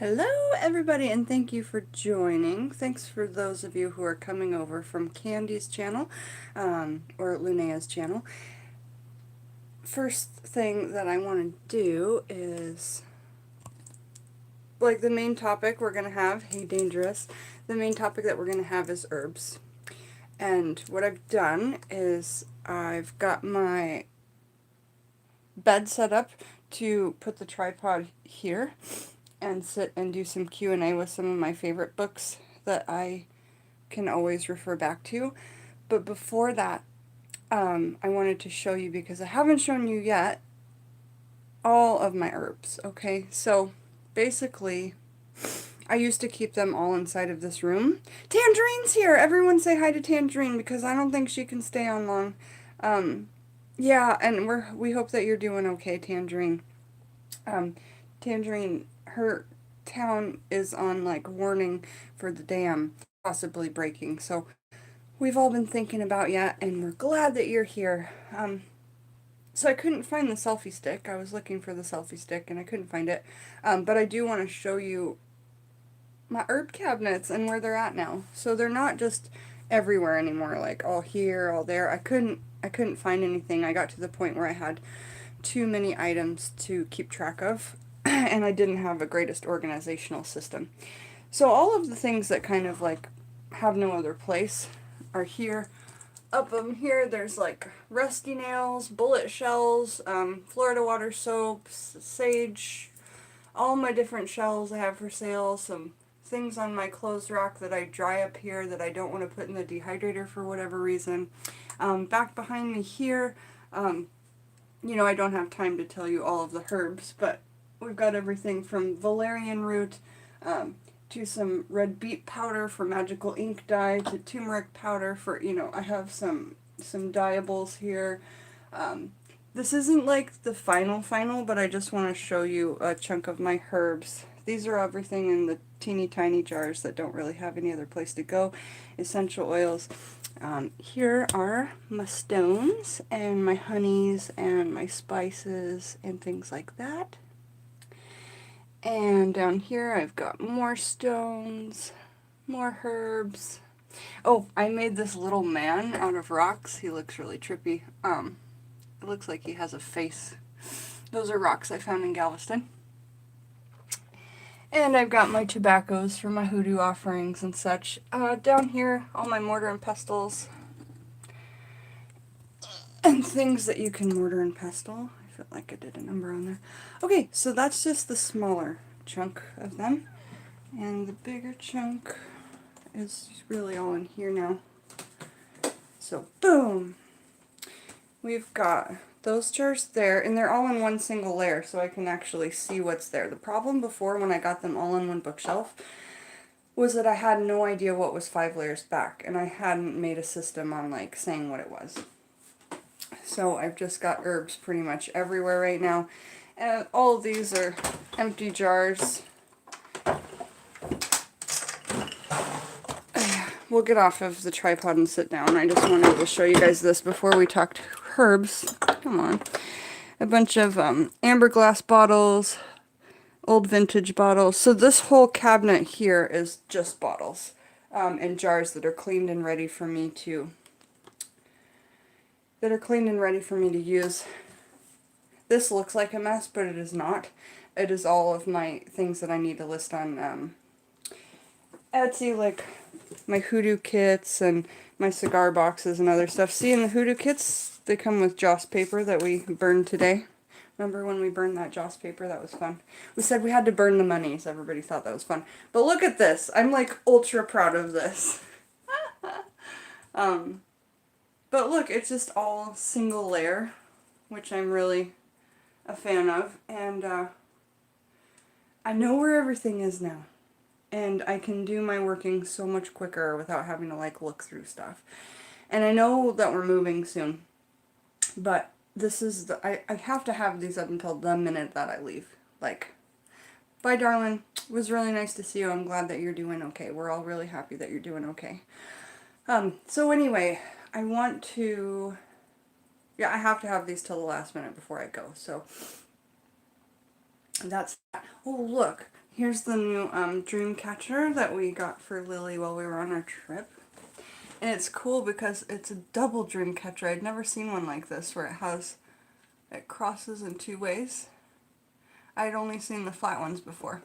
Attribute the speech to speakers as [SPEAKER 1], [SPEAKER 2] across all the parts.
[SPEAKER 1] Hello everybody, and thank you for joining. Thanks for those of you who are coming over from Candy's channel, or Linnea's channel. First thing that I want to do is, like, the main topic we're going to have, hey dangerous, the main topic that we're going to have is herbs. And what I've done is I've got my bed set up to put the tripod here and sit and do some Q&A with some of my favorite books that I can always refer back to. But before that, I wanted to show you, because I haven't shown you yet, all of my herbs, okay? So basically, I used to keep them all inside of this room. Tangerine's here! Everyone say hi to Tangerine, because I don't think she can stay on long. Yeah, and we hope that you're doing okay, Tangerine. Tangerine, her town is on, like, warning for the dam possibly breaking, so we've all been thinking about you, and we're glad that you're here. So I couldn't find the selfie stick. I was looking for the selfie stick, and I couldn't find it. But I do want to show you my herb cabinets and where they're at now. So they're not just everywhere anymore, like all here, all there. I couldn't find anything. I got to the point where I had too many items to keep track of, and I didn't have a greatest organizational system. So all of the things that kind of like have no other place are here. Up here there's like rusty nails, bullet shells, Florida water soaps, sage, all my different shells I have for sale, some things on my clothes rack that I dry up here that I don't want to put in the dehydrator for whatever reason. Back behind me here, you know, I don't have time to tell you all of the herbs, but we've got everything from valerian root to some red beet powder for magical ink dye, to turmeric powder for, you know, I have some dyeables here. This isn't like the final, but I just want to show you a chunk of my herbs. These are everything in the teeny tiny jars that don't really have any other place to go. Essential oils. Here are my stones and my honeys and my spices and things like that. And down here I've got more stones, more herbs. Oh, I made this little man out of rocks. He looks really trippy. It looks like he has a face. Those are rocks I found in Galveston. And I've got my tobaccos for my hoodoo offerings and such. Down here, all my mortar and pestles. And things that you can mortar and pestle. I feel like I did a number on there. Okay, so that's just the smaller chunk of them. And the bigger chunk is really all in here now. So, boom! We've got those jars there, and they're all in one single layer, so I can actually see what's there. The problem before, when I got them all in one bookshelf, was that I had no idea what was 5 layers back, and I hadn't made a system on, like, saying what it was. So I've just got herbs pretty much everywhere right now. And all of these are empty jars. We'll get off of the tripod and sit down. I just wanted to show you guys this before we talked herbs. Come on. A bunch of amber glass bottles, old vintage bottles. So this whole cabinet here is just bottles and jars that are cleaned and ready for me to use. This looks like a mess, but it is not. It is all of my things that I need to list on Etsy, like my hoodoo kits and my cigar boxes and other stuff. See, in the hoodoo kits, they come with joss paper that we burned today. Remember when we burned that joss paper? That was fun. We said we had to burn the monies. Everybody thought that was fun. But look at this. I'm like ultra proud of this. But look, it's just all single layer, which I'm really a fan of. And I know where everything is now. And I can do my working so much quicker without having to, like, look through stuff. And I know that we're moving soon, but this is the, I have to have these up until the minute that I leave. Like, bye darling, it was really nice to see you, I'm glad that you're doing okay. We're all really happy that you're doing okay. So anyway, I want to, yeah, I have to have these till the last minute before I go, so that's that. Oh look, Here's the new dream catcher that we got for Lily while we were on our trip. And it's cool because it's a double dream catcher. I'd never seen one like this where it crosses in two ways. I'd only seen the flat ones before.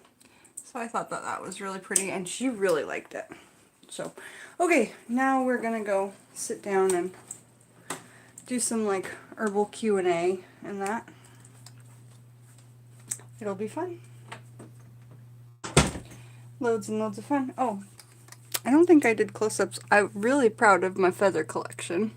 [SPEAKER 1] So I thought that that was really pretty, and she really liked it. So, okay, now we're gonna go sit down and do some like herbal Q&A and that. It'll be fun. Loads and loads of fun. Oh, I don't think I did close-ups. I'm really proud of my feather collection.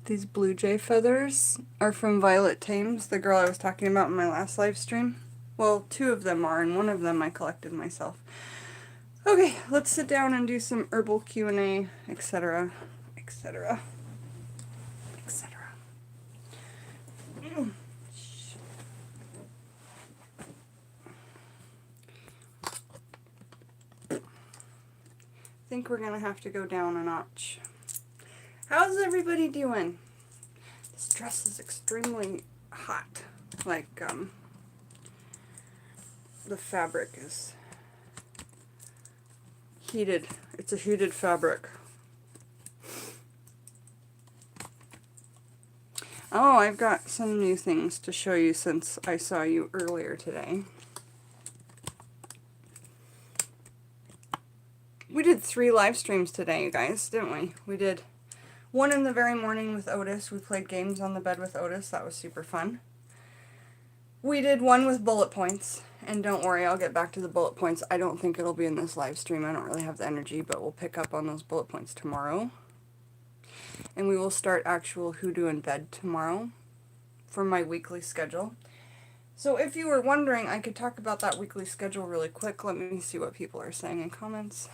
[SPEAKER 1] These blue jay feathers are from Violet Thames, the girl I was talking about in my last live stream. Well, two of them are, and one of them I collected myself. Okay, let's sit down and do some herbal Q&A, etc., etc., etc. I think we're gonna have to go down a notch. How's everybody doing? This dress is extremely hot. Like, the fabric is heated. It's a heated fabric. Oh, I've got some new things to show you since I saw you earlier today. We did 3 live streams today, you guys, didn't we? We did one in the very morning with Otis. We played games on the bed with Otis. That was super fun. We did one with bullet points. And don't worry, I'll get back to the bullet points. I don't think it'll be in this live stream. I don't really have the energy, but we'll pick up on those bullet points tomorrow. And we will start actual hoodoo in bed tomorrow for my weekly schedule. So if you were wondering, I could talk about that weekly schedule really quick. Let me see what people are saying in comments.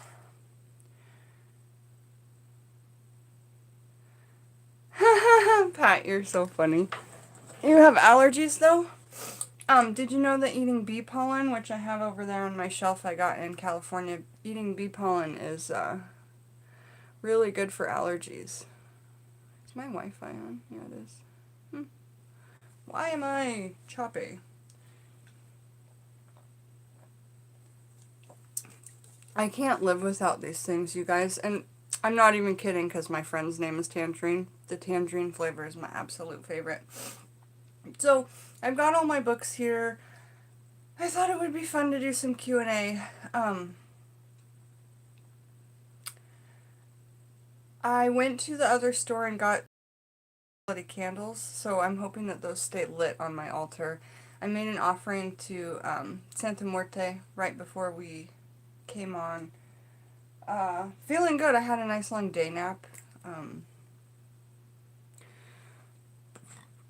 [SPEAKER 1] Pat, you're so funny. You have allergies though? Did you know that eating bee pollen, which I have over there on my shelf I got in California, eating bee pollen is really good for allergies. Is my Wi-Fi on? Yeah, it is. Why am I choppy? I can't live without these things, you guys. And I'm not even kidding because my friend's name is Tangerine. The tangerine flavor is my absolute favorite. So, I've got all my books here. I thought it would be fun to do some Q&A. I went to the other store and got bloody candles, so I'm hoping that those stay lit on my altar. I made an offering to Santa Muerte right before we came on. Feeling good. I had a nice long day nap.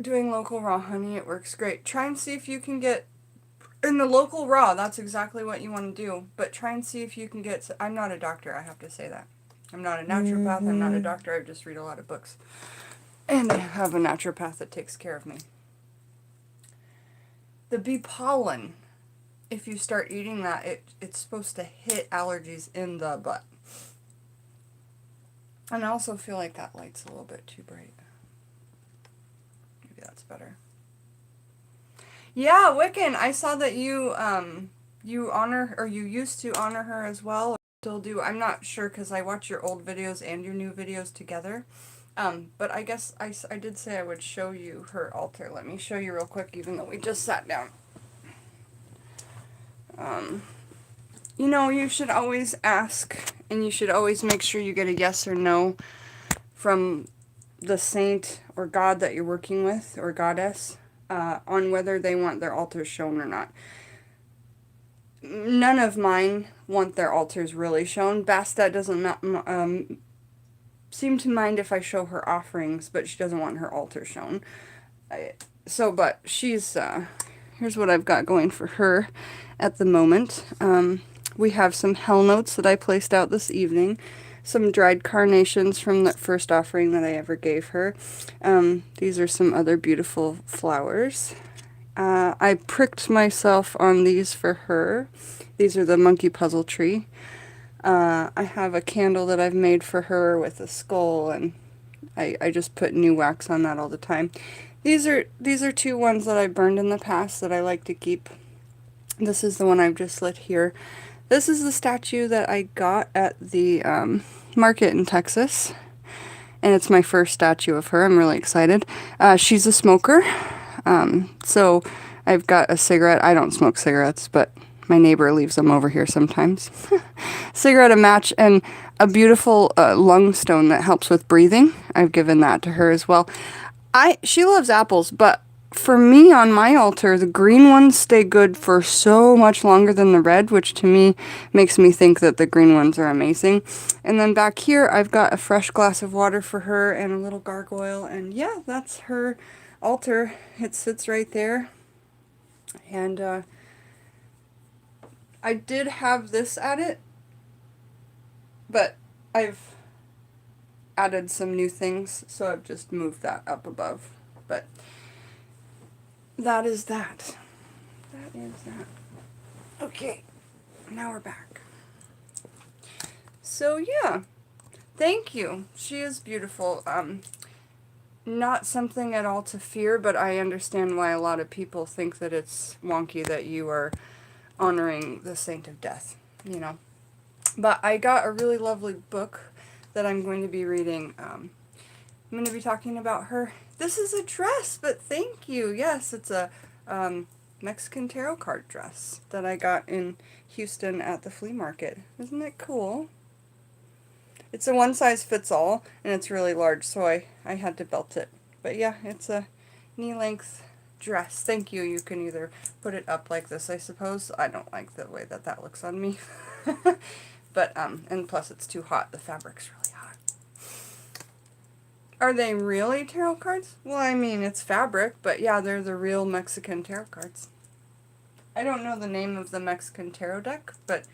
[SPEAKER 1] Doing local raw honey, it works great. Try and see if you can get in the local raw. That's exactly what you want to do. But try and see if you can get. I'm not a doctor. I have to say that. I'm not a naturopath. I'm not a doctor. I just read a lot of books, and I have a naturopath that takes care of me. The bee pollen. If you start eating that, it's supposed to hit allergies in the butt. And I also feel like that light's a little bit too bright. Maybe that's better. Yeah, Wiccan, I saw that you you honor, or you used to honor her as well, or still do. I'm not sure because I watch your old videos and your new videos together. But I guess I did say I would show you her altar. Let me show you real quick, even though we just sat down. You know, you should always ask, and you should always make sure you get a yes or no from the saint or god that you're working with, or goddess, on whether they want their altars shown or not. None of mine want their altars really shown. Bastet doesn't seem to mind if I show her offerings, but she doesn't want her altar shown. But she's, here's what I've got going for her at the moment. We have some hell notes that I placed out this evening. Some dried carnations from the first offering that I ever gave her. These are some other beautiful flowers. I pricked myself on these for her. These are the monkey puzzle tree. I have a candle that I've made for her with a skull, and I just put new wax on that all the time. These are two ones that I burned in the past that I like to keep. This is the one I've just lit here. This is the statue that I got at the market in Texas, and it's my first statue of her. I'm really excited. She's a smoker, so I've got a cigarette. I don't smoke cigarettes, but my neighbor leaves them over here sometimes. Cigarette, a match, and a beautiful lung stone that helps with breathing. I've given that to her as well. She loves apples, but for me on my altar, the green ones stay good for so much longer than the red, which to me makes me think that the green ones are amazing. And then back here, I've got a fresh glass of water for her and a little gargoyle. And yeah, that's her altar. It sits right there. And I did have this at it, but I've added some new things, so I've just moved that up above. But that is that. That is that. Okay, now we're back. So yeah, thank you. She is beautiful. Not something at all to fear, but I understand why a lot of people think that it's wonky that you are honoring the Saint of Death, you know. But I got a really lovely book that I'm going to be reading. I'm going to be talking about her. This is a dress, but thank you. Yes, it's a Mexican tarot card dress that I got in Houston at the flea market. Isn't it cool? It's a one size fits all, and it's really large, so I had to belt it. But yeah, it's a knee-length dress. Thank you. You can either put it up like this, I suppose. I don't like the way that that looks on me. But, and plus it's too hot. The fabric's really hot. Are they really tarot cards? Well, I mean, it's fabric, but yeah, they're the real Mexican tarot cards. I don't know the name of the Mexican tarot deck, but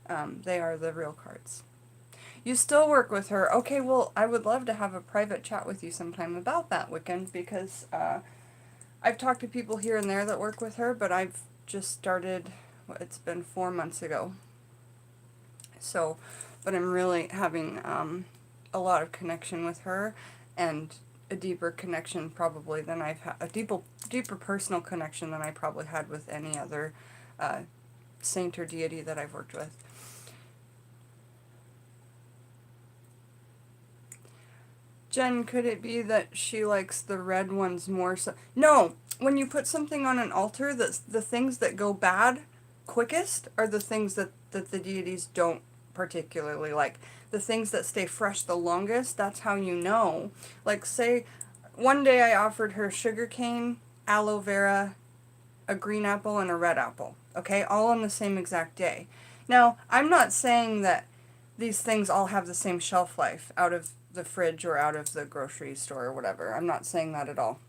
[SPEAKER 1] they are the real cards. You still work with her. Okay, well, I would love to have a private chat with you sometime about that, Wiccan, because I've talked to people here and there that work with her, but I've just started, it's been 4 months ago. So, but I'm really having a lot of connection with her, and a deeper connection probably than I've had, a deeper personal connection than I probably had with any other saint or deity that I've worked with. Jen, could it be that she likes the red ones more so? No! When you put something on an altar, the things that go bad quickest are the things that the deities don't particularly like. The things that stay fresh the longest, that's how you know. Like, say, one day I offered her sugarcane, aloe vera, a green apple, and a red apple. Okay? All on the same exact day. Now, I'm not saying that these things all have the same shelf life out of the fridge or out of the grocery store or whatever. I'm not saying that at all.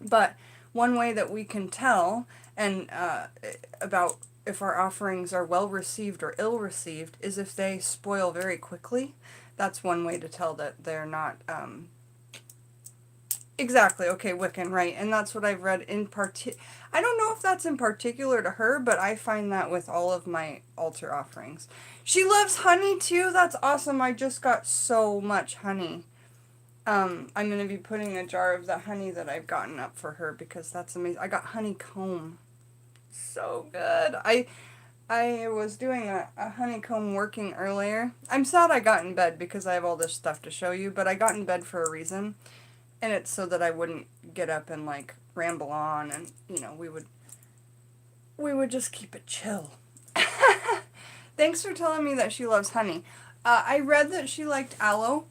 [SPEAKER 1] But one way that we can tell and about if our offerings are well received or ill received is if they spoil very quickly. That's one way to tell that they're not exactly, okay, Wiccan, right. And that's what I've read in I don't know if that's in particular to her, but I find that with all of my altar offerings. She loves honey too. That's awesome. I just got so much honey. I'm going to be putting a jar of the honey that I've gotten up for her because that's amazing. I got honeycomb. So good. I was doing a honeycomb working earlier. I'm sad I got in bed because I have all this stuff to show you, but I got in bed for a reason. And it's so that I wouldn't get up and like ramble on, and you know, we would just keep it chill. Thanks for telling me that she loves honey. I read that she liked aloe.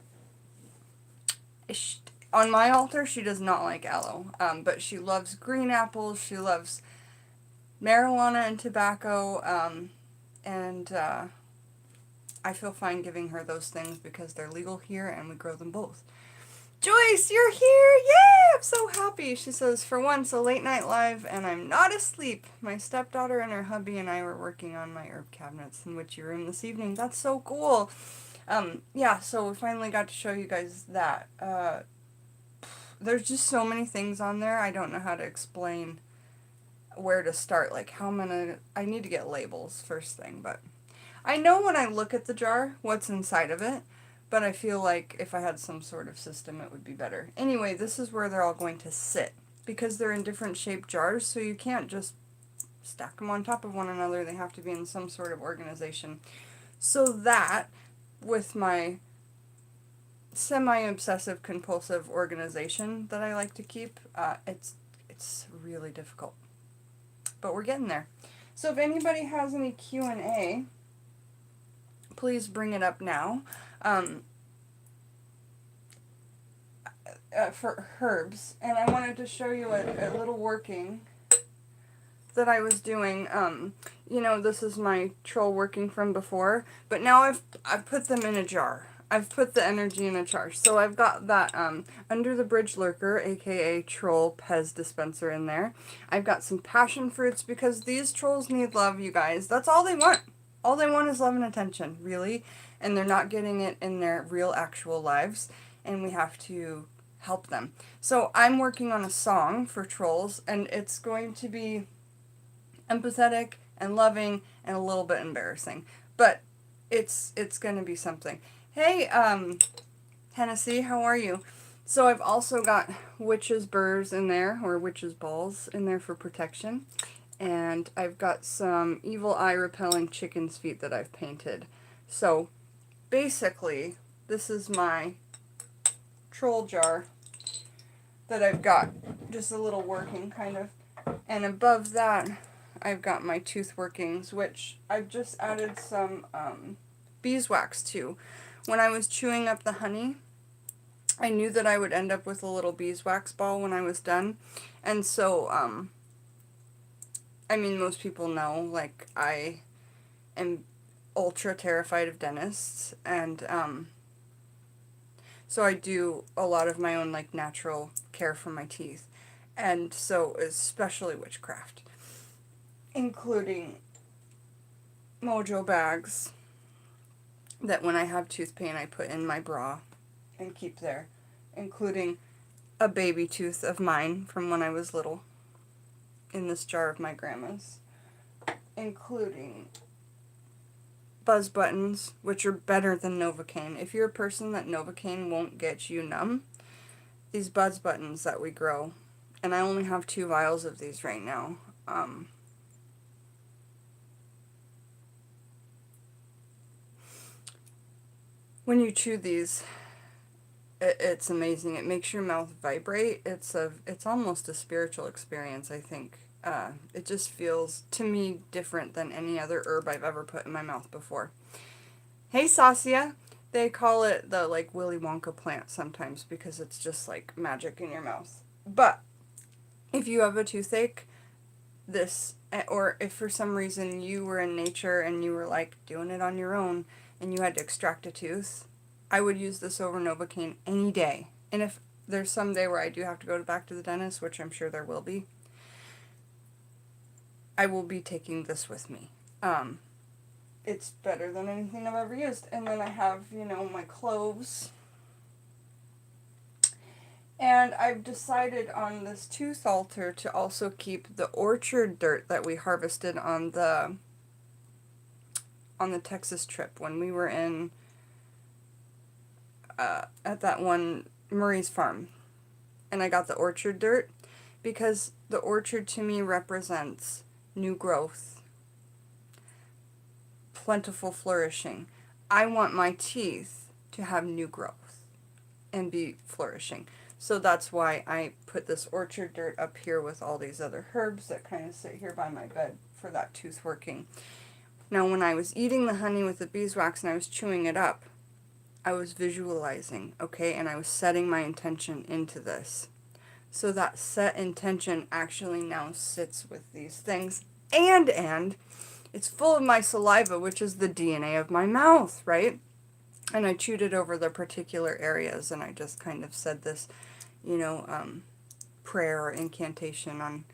[SPEAKER 1] On my altar, she does not like aloe, but she loves green apples, she loves marijuana and tobacco, and I feel fine giving her those things because they're legal here and we grow them both. Joyce, you're here! Yay! I'm so happy. She says, for once, a late night live, and I'm not asleep. My stepdaughter and her hubby and I were working on my herb cabinets in Witchy Room this evening. That's so cool. Yeah, so we finally got to show you guys that. There's just so many things on there. I don't know how to explain where to start. Like, I need to get labels first thing, but I know when I look at the jar what's inside of it. but I feel like if I had some sort of system, it would be better. Anyway, this is where they're all going to sit, because they're in different shaped jars, so you can't just stack them on top of one another. They have to be in some sort of organization. So that, with my semi-obsessive compulsive organization that I like to keep, it's really difficult. But we're getting there. So if anybody has any Q&A, please bring it up now. For herbs. And I wanted to show you a little working that I was doing. You know, this is my troll working from before, but now I've put them in a jar. I've put the energy in a jar. So I've got that Under the Bridge Lurker, aka Troll Pez dispenser in there. I've got some passion fruits because these trolls need love, you guys. That's all they want. All they want is love and attention, really. And they're not getting it in their real, actual lives. And we have to help them. So I'm working on a song for trolls, and it's going to be empathetic and loving and a little bit embarrassing. But it's going to be something. Hey, Hennessy, how are you? So I've also got witch's burrs in there, or witch's balls in there for protection. And I've got some evil eye repelling chicken's feet that I've painted. So basically, this is my troll jar that I've got, just a little working kind of. And above that, I've got my tooth workings, which I've just added some beeswax to. When I was chewing up the honey, I knew that I would end up with a little beeswax ball when I was done. And so, I mean, most people know, like, I am ultra terrified of dentists, and so I do a lot of my own, like, natural care for my teeth. And so, especially witchcraft, including mojo bags that when I have tooth pain I put in my bra and keep there, including a baby tooth of mine from when I was little in this jar of my grandma's, including buzz buttons, which are better than Novocaine. If you're a person that Novocaine won't get you numb, these buzz buttons that we grow, and I only have 2 vials of these right now, when you chew these, it's amazing. It makes your mouth vibrate. It's almost a spiritual experience, I think. It just feels, to me, different than any other herb I've ever put in my mouth before. Hey, Sasia. They call it the, like, Willy Wonka plant sometimes because it's just, like, magic in your mouth. But if you have a toothache, this, or if for some reason you were in nature and you were, like, doing it on your own and you had to extract a tooth, I would use this over Novocaine any day. And if there's some day where I do have to go back to the dentist, which I'm sure there will be, I will be taking this with me. It's better than anything I've ever used. And then I have, you know, my cloves. And I've decided on this tooth altar to also keep the orchard dirt that we harvested on the Texas trip when we were in at that one Murray's farm. And I got the orchard dirt because the orchard to me represents new growth, plentiful flourishing. I want my teeth to have new growth and be flourishing. So that's why I put this orchard dirt up here with all these other herbs that kind of sit here by my bed for that tooth working. Now, when I was eating the honey with the beeswax and I was chewing it up, I was visualizing, okay, and I was setting my intention into this. So that set intention actually now sits with these things. And it's full of my saliva, which is the DNA of my mouth, right? And I chewed it over the particular areas, and I just kind of said this, you know, prayer or incantation on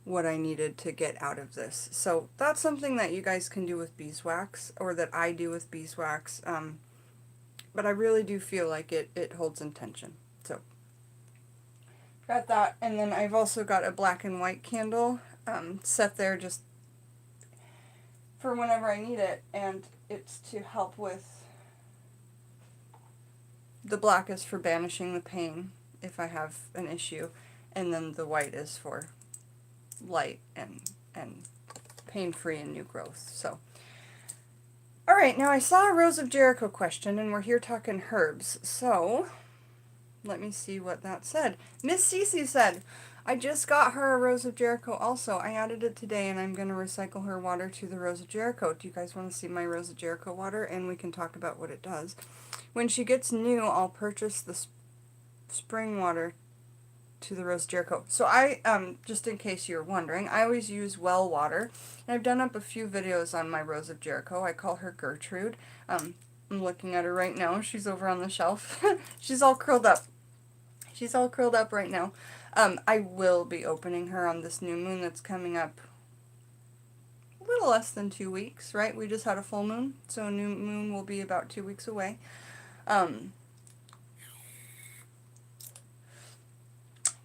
[SPEAKER 1] what I needed to get out of this. So that's something that you guys can do with beeswax, or that I do with beeswax. But I really do feel like it holds intention. So got that, and then I've also got a black and white candle set there just for whenever I need it, and it's to help with The black is for banishing the pain if I have an issue, and then the white is for light and pain-free and new growth. So, all right, now I saw a Rose of Jericho question, and we're here talking herbs. So, let me see what that said. Miss Cece said, I just got her a Rose of Jericho also. I added it today, and I'm going to recycle her water to the Rose of Jericho. Do you guys want to see my Rose of Jericho water? And we can talk about what it does. When she gets new, I'll purchase the spring water to the Rose of Jericho. So I, just in case you're wondering, I always use well water. And I've done up a few videos on my Rose of Jericho. I call her Gertrude. I'm looking at her right now. She's over on the shelf. She's all curled up. She's all curled up right now. I will be opening her on this new moon that's coming up a little less than 2 weeks, right? We just had a full moon, so a new moon will be about 2 weeks away.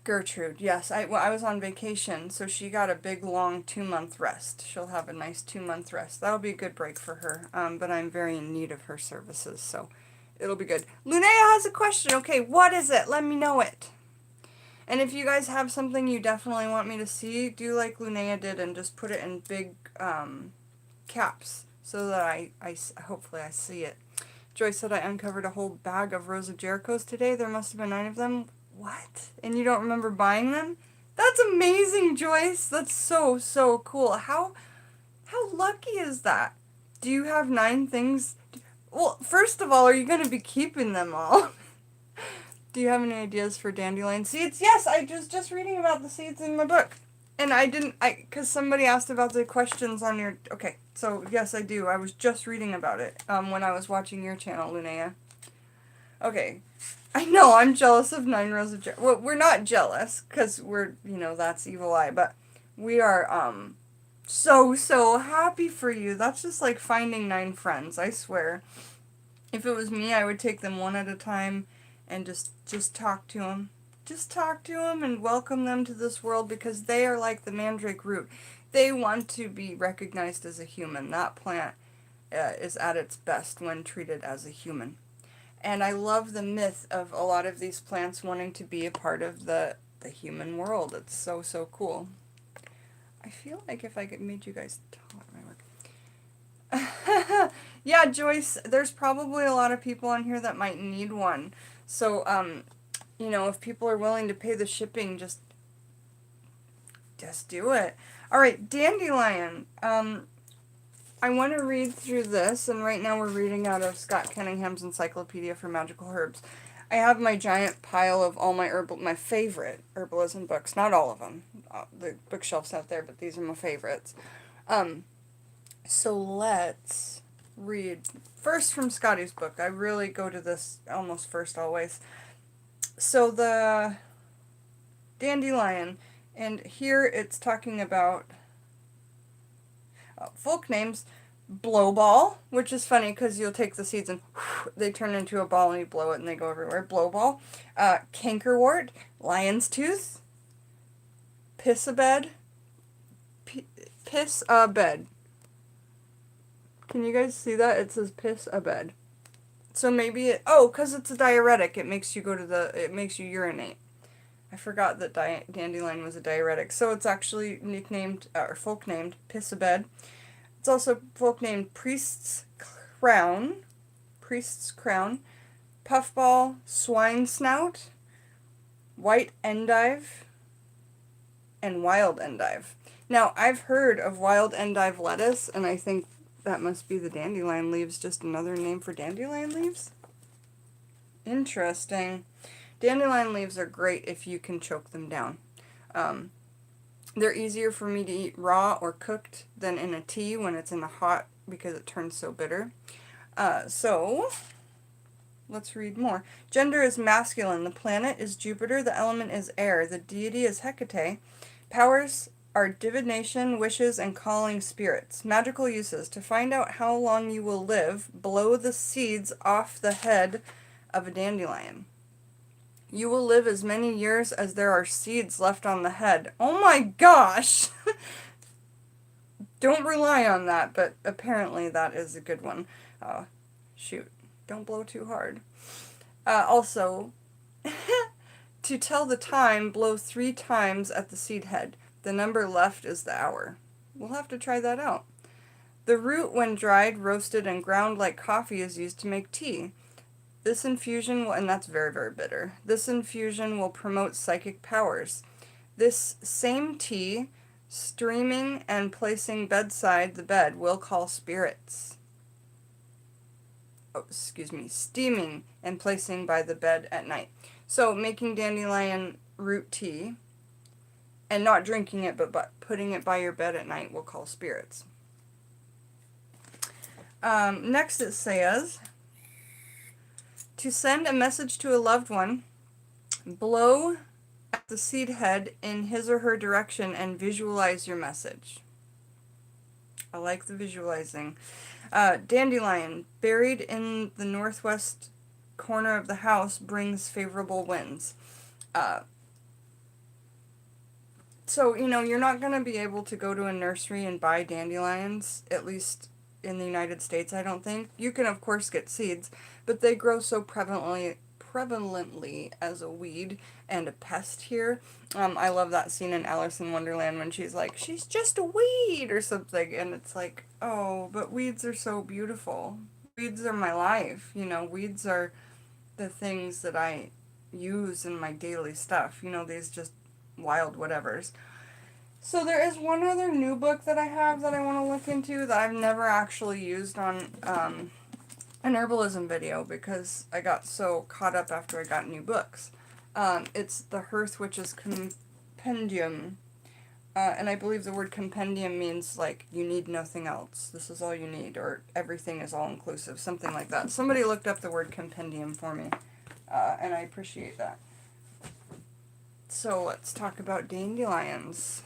[SPEAKER 1] Gertrude, yes. I was on vacation, so she got a big, long 2-month rest. She'll have a nice 2-month rest. That'll be a good break for her, but I'm very in need of her services, so it'll be good. Linnea has a question. Okay, what is it? Let me know it. And if you guys have something you definitely want me to see, do like Linnea did and just put it in big caps so that I hopefully I see it. Joyce said I uncovered a whole bag of Rose of Jerichos today. There must have been 9 of them. What? And you don't remember buying them? That's amazing, Joyce. That's so, so cool. How lucky is that? Do you have 9 things? Well, first of all, are you going to be keeping them all? Do you have any ideas for dandelion seeds? Yes, I was just reading about the seeds in my book. And because somebody asked about the questions on your, okay, so yes, I do. I was just reading about it when I was watching your channel, Linnea. Okay, I know, I'm jealous of 9 Roses of Jericho. Well, we're not jealous, because we're, that's evil eye, but we are, so, so happy for you. That's just like finding 9 friends, I swear. If it was me, I would take them one at a time and just talk to them. Just talk to them and welcome them to this world, because they are like the Mandrake root. They want to be recognized as a human. That plant is at its best when treated as a human. And I love the myth of a lot of these plants wanting to be a part of the human world. It's so, so cool. I feel like if I made you guys talk, my work. Yeah, Joyce, there's probably a lot of people on here that might need one. So, if people are willing to pay the shipping, just do it. All right, Dandelion. I want to read through this, and right now we're reading out of Scott Cunningham's Encyclopedia for Magical Herbs. I have my giant pile of all my favorite herbalism books. Not all of them. The bookshelf's out there, but these are my favorites. So let's read first from Scotty's book. I really go to this almost first always. So the dandelion, and here it's talking about folk names. Blowball, which is funny because you'll take the seeds and they turn into a ball and you blow it and they go everywhere. Blowball. Cankerwort. Lion's tooth. Piss-a-bed. Piss-a-bed. Can you guys see that? It says piss-a-bed. So maybe because it's a diuretic, it makes you it makes you urinate. I forgot that dandelion was a diuretic. So it's actually nicknamed, or folk named, piss-a-bed. It's also folk named Priest's Crown, Puffball, Swine Snout, White Endive, and Wild Endive. Now, I've heard of Wild Endive lettuce, and I think that must be the dandelion leaves, just another name for dandelion leaves? Interesting. Dandelion leaves are great if you can choke them down. They're easier for me to eat raw or cooked than in a tea when it's in the hot because it turns so bitter. So, let's read more. Gender is masculine. The planet is Jupiter. The element is air. The deity is Hecate. Powers are divination, wishes, and calling spirits. Magical uses. To find out how long you will live, blow the seeds off the head of a dandelion. You will live as many years as there are seeds left on the head. Oh my gosh! Don't rely on that, but apparently that is a good one. Shoot. Don't blow too hard. Also, to tell the time, blow 3 times at the seed head. The number left is the hour. We'll have to try that out. The root, when dried, roasted, and ground like coffee, is used to make tea. This infusion will, and that's very, very bitter. This infusion will promote psychic powers. This same tea, streaming and placing bedside the bed, will call spirits. Oh, excuse me, steaming and placing by the bed at night. So making dandelion root tea and not drinking it, but putting it by your bed at night will call spirits. Next it says, to send a message to a loved one, blow at the seed head in his or her direction and visualize your message. I like the visualizing. Dandelion, buried in the northwest corner of the house, brings favorable winds. So, you know, you're not going to be able to go to a nursery and buy dandelions, at least in the United States, I don't think. You can, of course, get seeds, but they grow so prevalently as a weed and a pest here. I love that scene in Alice in Wonderland when she's like, she's just a weed or something, and it's like, oh, but weeds are so beautiful. Weeds are my life, you know, weeds are the things that I use in my daily stuff, you know, these just wild whatevers. So there is one other new book that I have that I want to look into that I've never actually used on an herbalism video because I got so caught up after I got new books. It's the Hearth Witch's Compendium, and I believe the word compendium means like you need nothing else. This is all you need, or everything is all inclusive, something like that. Somebody looked up the word compendium for me, and I appreciate that. So let's talk about dandelions.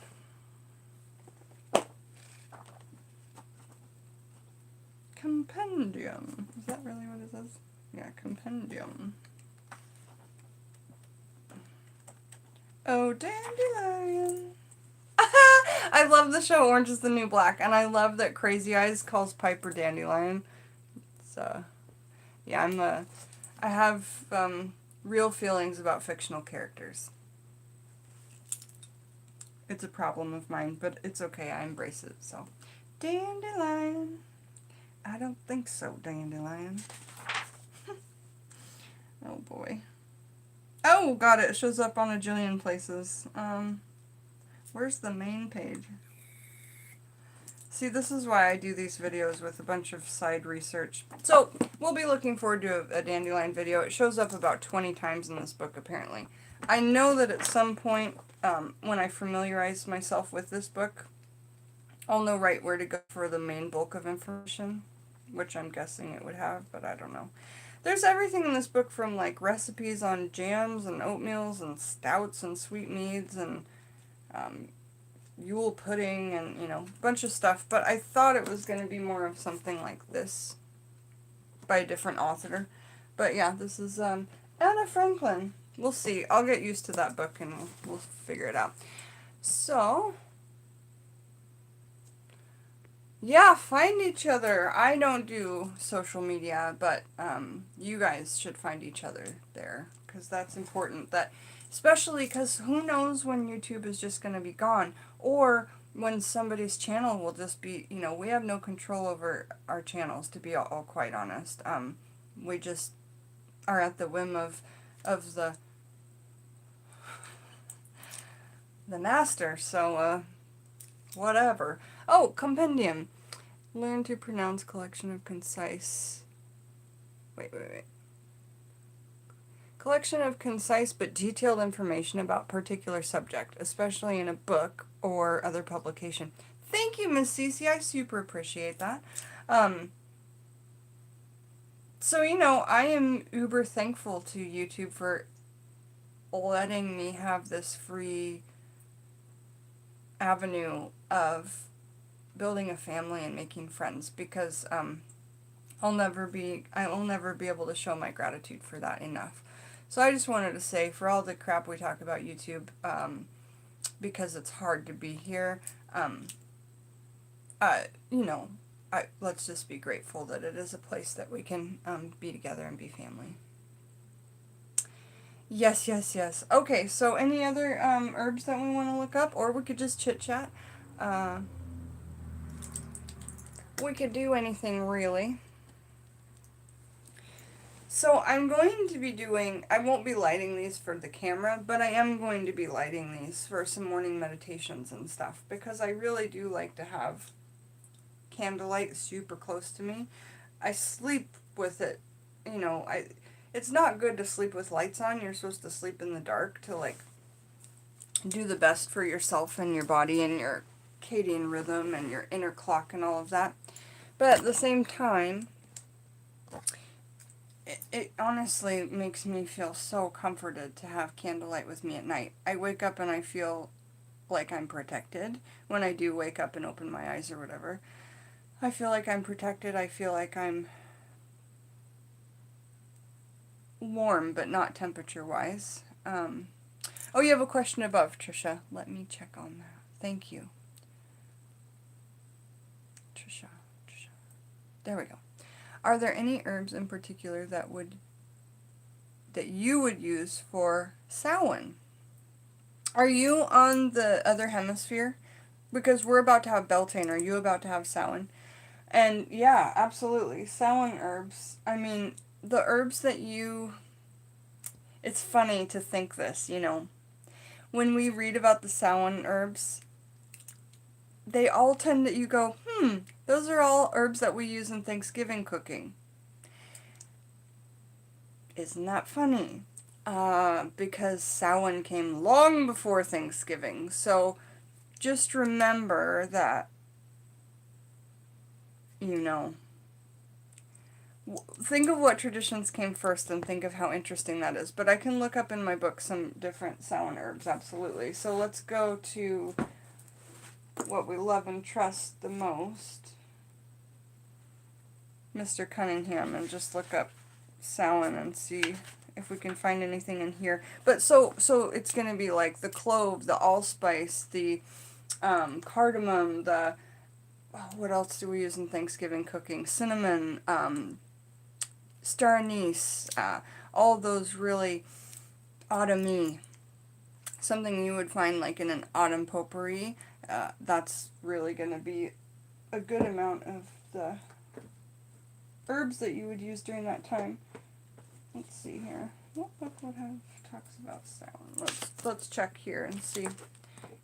[SPEAKER 1] Compendium. Is that really what it says? Yeah, compendium. Oh, dandelion. I love the show Orange is the New Black, and I love that Crazy Eyes calls Piper Dandelion. So, yeah, I have real feelings about fictional characters. It's a problem of mine, but it's okay. I embrace it, so. Dandelion. I don't think so, Dandelion. Oh, boy. Oh, got it. It shows up on a jillion places. Where's the main page? See, this is why I do these videos with a bunch of side research. So, we'll be looking forward to a dandelion video. It shows up about 20 times in this book, apparently. I know that at some point, when I familiarize myself with this book, I'll know right where to go for the main bulk of information, which I'm guessing it would have, but I don't know. There's everything in this book from, like, recipes on jams and oatmeals and stouts and sweetmeats and Yule pudding and, you know, a bunch of stuff. But I thought it was going to be more of something like this by a different author. But, yeah, this is Anna Franklin. We'll see. I'll get used to that book and we'll figure it out. So, yeah, find each other. I don't do social media, but you guys should find each other there, because that's important. That, especially because who knows when YouTube is just going to be gone, or when somebody's channel will just be, you know, we have no control over our channels, to be all quite honest. We just are at the whim of the master, so whatever. Oh, compendium. Learn to pronounce collection of concise... Wait. Collection of concise but detailed information about particular subject, especially in a book or other publication. Thank you, Miss Cece. I super appreciate that. So, you know, I am uber thankful to YouTube for letting me have this free avenue of building a family and making friends, because I'll never be able to show my gratitude for that enough. So I just wanted to say, for all the crap we talk about YouTube, because it's hard to be here, you know, let's just be grateful that it is a place that we can be together and be family. Yes, yes, yes. Okay, so any other herbs that we want to look up, or we could just chit chat. Uh, we could do anything really. So I'm going to be doing, I won't be lighting these for the camera, but I am going to be lighting these for some morning meditations and stuff, because I really do like to have candlelight super close to me. I sleep with it, you know, it's not good to sleep with lights on. You're supposed to sleep in the dark to like do the best for yourself and your body and your circadian rhythm and your inner clock and all of that. But at the same time, it honestly makes me feel so comforted to have candlelight with me at night. I wake up and I feel like I'm protected when I do wake up and open my eyes or whatever. I feel like I'm protected. I feel like I'm warm, but not temperature-wise. Oh, you have a question above, Trisha. Let me check on that. Thank you. Trisha. There we go. Are there any herbs in particular that you would use for Samhain? Are you on the other hemisphere? Because we're about to have Beltane. Are you about to have Samhain? And yeah, absolutely. Samhain herbs. I mean, the herbs that you... It's funny to think this, you know. When we read about the Samhain herbs, they all tend to, you go, those are all herbs that we use in Thanksgiving cooking. Isn't that funny? Because Samhain came long before Thanksgiving. So just remember that, you know, think of what traditions came first and think of how interesting that is. But I can look up in my book some different Samhain herbs, absolutely. So let's go to what we love and trust the most, Mr. Cunningham, and just look up Samhain and see if we can find anything in here. But so it's going to be like the clove, the allspice, the cardamom, the... what else do we use in Thanksgiving cooking? Cinnamon, star anise, all those really autumny, something you would find like in an autumn potpourri. That's really going to be a good amount of the herbs that you would use during that time. Let's see here. What book would have talks about Samhain? Let's check here and see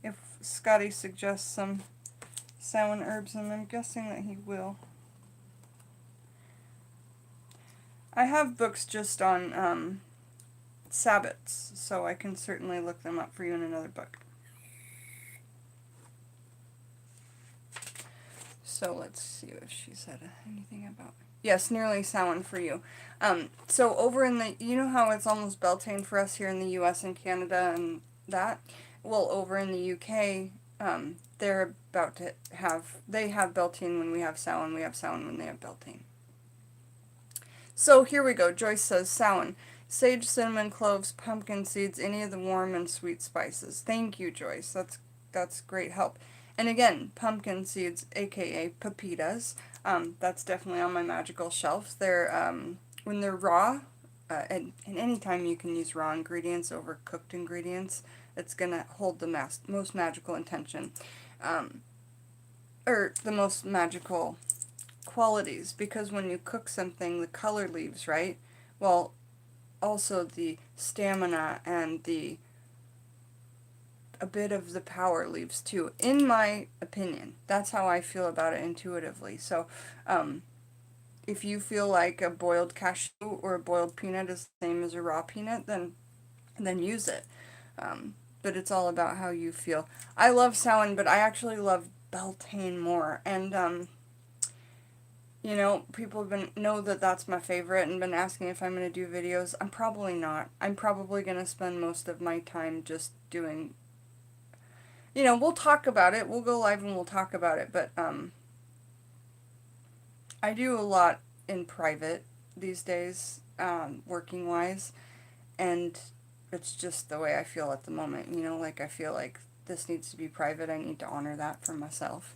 [SPEAKER 1] if Scotty suggests some Samhain herbs, and I'm guessing that he will. I have books just on Sabbats, so I can certainly look them up for you in another book. So let's see if she said anything about... Yes, nearly Samhain for you. So over in the... You know how it's almost Beltane for us here in the US and Canada and that? Well, over in the UK, they're about to have... They have Beltane when we have Samhain. We have Samhain when they have Beltane. So here we go. Joyce says, Samhain. Sage, cinnamon, cloves, pumpkin seeds, any of the warm and sweet spices. Thank you, Joyce. That's great help. And again, pumpkin seeds, aka pepitas. That's definitely on my magical shelf. They're when they're raw, and any time you can use raw ingredients over cooked ingredients, it's gonna hold the most magical intention, or the most magical qualities. Because when you cook something, the color leaves, right? Well, also the stamina and a bit of the power leaves too, in my opinion. That's how I feel about it intuitively. So if you feel like a boiled cashew or a boiled peanut is the same as a raw peanut, then use it. But it's all about how you feel. I love Samhain, but I actually love Beltane more. And you know, people know that that's my favorite and been asking if I'm going to do videos. I'm probably not. I'm probably going to spend most of my time just doing... You know, we'll talk about it. We'll go live and we'll talk about it. But I do a lot in private these days, working-wise. And it's just the way I feel at the moment. You know, like I feel like this needs to be private. I need to honor that for myself.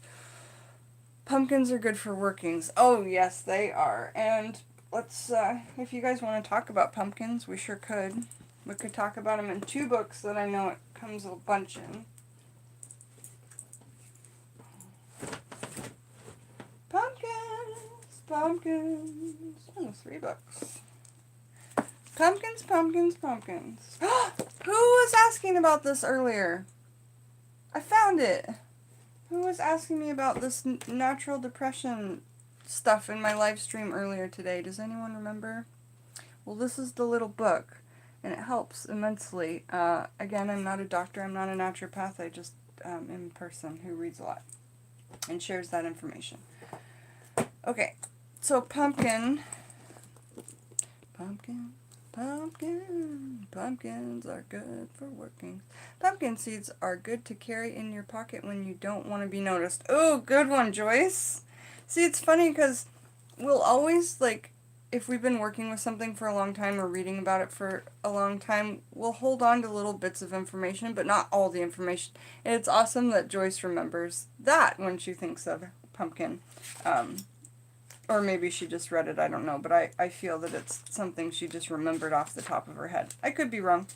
[SPEAKER 1] Pumpkins are good for workings. Oh, yes, they are. And let's, if you guys want to talk about pumpkins, we sure could. We could talk about them in 2 books that I know it comes a bunch in. Pumpkins, pumpkins. Oh, 3 books. Pumpkins, pumpkins, pumpkins. Who was asking about this earlier? I found it. Who was asking me about this natural depression stuff in my live stream earlier today? Does anyone remember? Well, this is the little book, and it helps immensely. Again, I'm not a doctor. I'm not a naturopath. I just am a person who reads a lot and shares that information. Okay, so pumpkin, pumpkin, pumpkin, pumpkins are good for working. Pumpkin seeds are good to carry in your pocket when you don't want to be noticed. Oh, good one, Joyce. See, it's funny because we'll always, like, if we've been working with something for a long time or reading about it for a long time, we'll hold on to little bits of information, but not all the information. And it's awesome that Joyce remembers that when she thinks of pumpkin. Or maybe she just read it, I don't know, but I feel that it's something she just remembered off the top of her head. I could be wrong.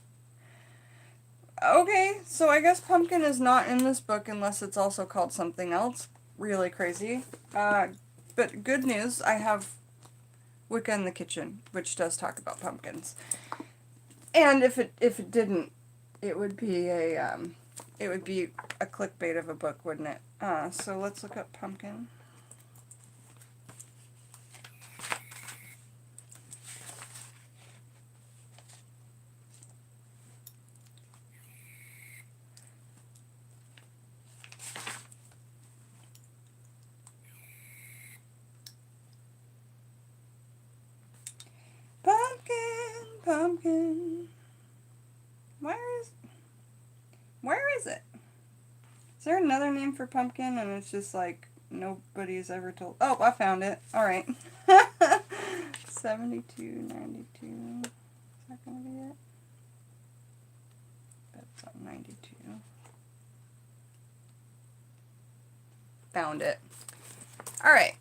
[SPEAKER 1] Okay, so I guess pumpkin is not in this book unless it's also called something else. Really crazy. But good news, I have Wicca in the Kitchen, which does talk about pumpkins. And if it didn't, it would be a clickbait of a book, wouldn't it? So let's look up pumpkin. Pumpkin. Where is it? Is there another name for pumpkin and it's just like nobody's ever told? Oh, I found it. Alright. 72.92. Is that going to be it? That's on 92. Found it. Alright.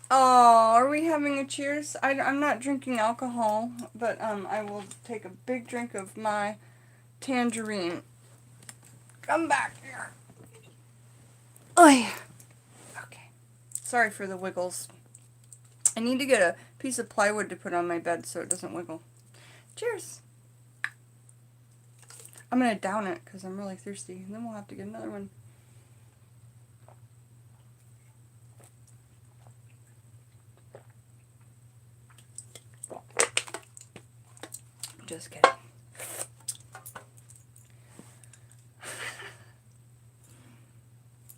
[SPEAKER 1] Oh, are we having a cheers? I'm not drinking alcohol, but I will take a big drink of my tangerine. Come back here. Oy. Okay. Sorry for the wiggles. I need to get a piece of plywood to put on my bed so it doesn't wiggle. Cheers. I'm going to down it because I'm really thirsty, and then we'll have to get another one. Just kidding.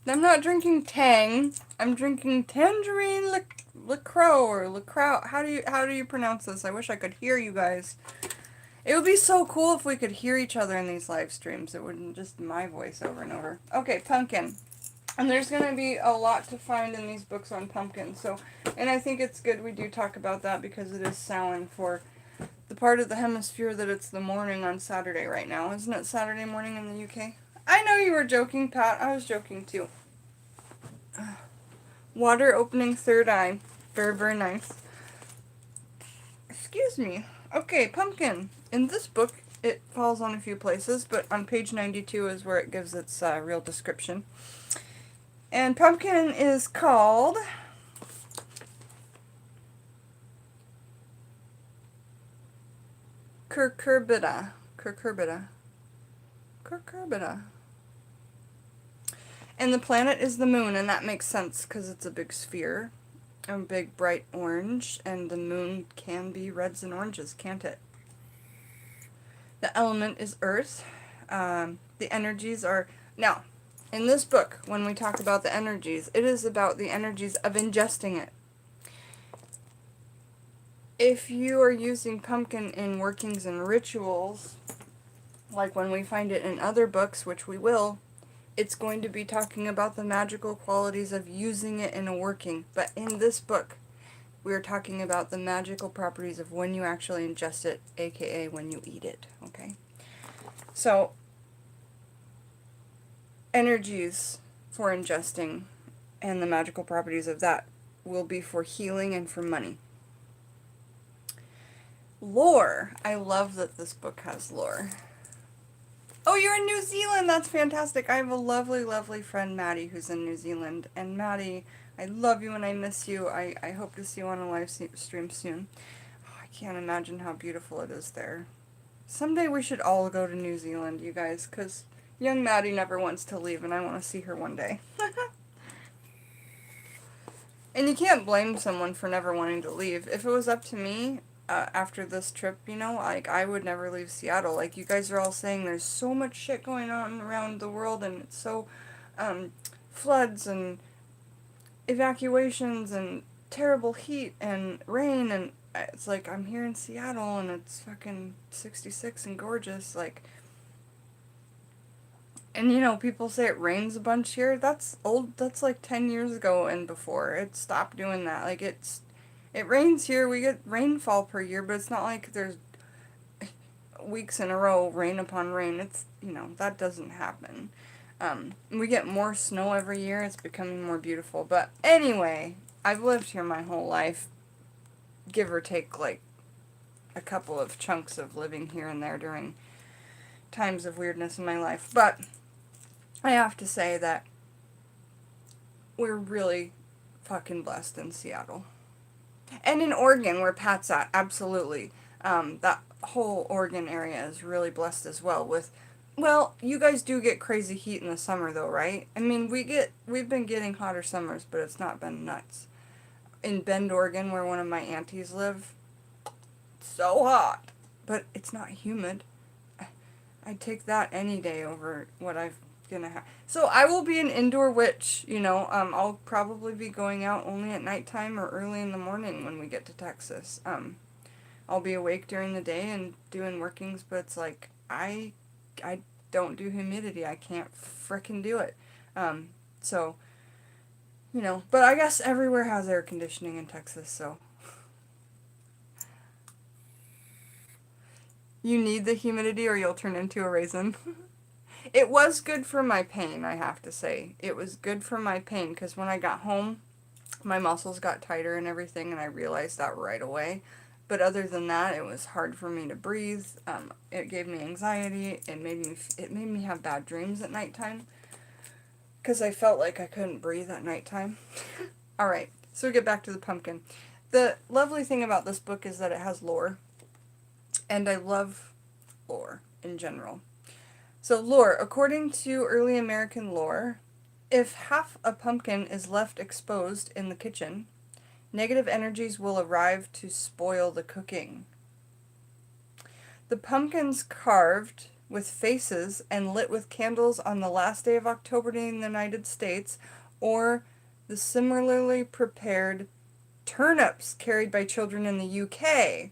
[SPEAKER 1] I'm not drinking Tang. I'm drinking Tangerine LaCroix or LaCroix. How do you pronounce this? I wish I could hear you guys. It would be so cool if we could hear each other in these live streams. It wouldn't just my voice over and over. Okay, pumpkin. And there's going to be a lot to find in these books on pumpkin. So, and I think it's good we do talk about that because it is Samhain for the part of the hemisphere that it's the morning on Saturday right now. Isn't it Saturday morning in the UK? I know you were joking, Pat. I was joking too. Water opening third eye. Very, very nice. Excuse me. Okay, pumpkin. In this book, it falls on a few places, but on page 92 is where it gives its real description. And pumpkin is called Cucurbita. And the planet is the moon, and that makes sense because it's a big sphere, a big bright orange, and the moon can be reds and oranges, can't it? The element is earth. The energies are... Now, in this book, when we talk about the energies, it is about the energies of ingesting it. If you are using pumpkin in workings and rituals, like when we find it in other books, which we will, it's going to be talking about the magical qualities of using it in a working. But in this book, we are talking about the magical properties of when you actually ingest it, aka when you eat it, okay? So, energies for ingesting and the magical properties of that will be for healing and for money. Lore. I love that this book has lore. Oh, you're in New Zealand. That's fantastic. I have a lovely, lovely friend, Maddie, who's in New Zealand. And Maddie, I love you and I miss you. I hope to see you on a live stream soon. Oh, I can't imagine how beautiful it is there. Someday we should all go to New Zealand, you guys, because young Maddie never wants to leave, and I want to see her one day. And you can't blame someone for never wanting to leave. If it was up to me, after this trip, you know, like, I would never leave Seattle. Like, you guys are all saying there's so much shit going on around the world, and it's so, floods and evacuations and terrible heat and rain, and it's like, I'm here in Seattle, and it's fucking 66 and gorgeous, like, and you know, people say it rains a bunch here. That's old. That's like 10 years ago and before. It stopped doing that. Like, it rains here. We get rainfall per year, but it's not like there's weeks in a row, rain upon rain. It's, you know, that doesn't happen. We get more snow every year. It's becoming more beautiful. But anyway, I've lived here my whole life, give or take like a couple of chunks of living here and there during times of weirdness in my life. But I have to say that we're really fucking blessed in Seattle. And in Oregon, where Pat's at, absolutely. That whole Oregon area is really blessed as well with, well, you guys do get crazy heat in the summer though, right? I mean, we've been getting hotter summers, but it's not been nuts. In Bend, Oregon, where one of my aunties live, it's so hot, but it's not humid. I'd take that any day over what I've gonna have. So I will be an indoor witch, you know. I'll probably be going out only at nighttime or early in the morning when we get to Texas. I'll be awake during the day and doing workings, but it's like I don't do humidity. I can't frickin' do it. So, you know, but I guess everywhere has air conditioning in Texas, so you need the humidity or you'll turn into a raisin. It was good for my pain, I have to say. It was good for my pain because when I got home, my muscles got tighter and everything, and I realized that right away. But other than that, it was hard for me to breathe. It gave me anxiety. It made me have bad dreams at nighttime because I felt like I couldn't breathe at nighttime. All right, so we get back to the pumpkin. The lovely thing about this book is that it has lore, and I love lore in general. So lore, according to early American lore, if half a pumpkin is left exposed in the kitchen, negative energies will arrive to spoil the cooking. The pumpkins carved with faces and lit with candles on the last day of October in the United States, or the similarly prepared turnips carried by children in the UK.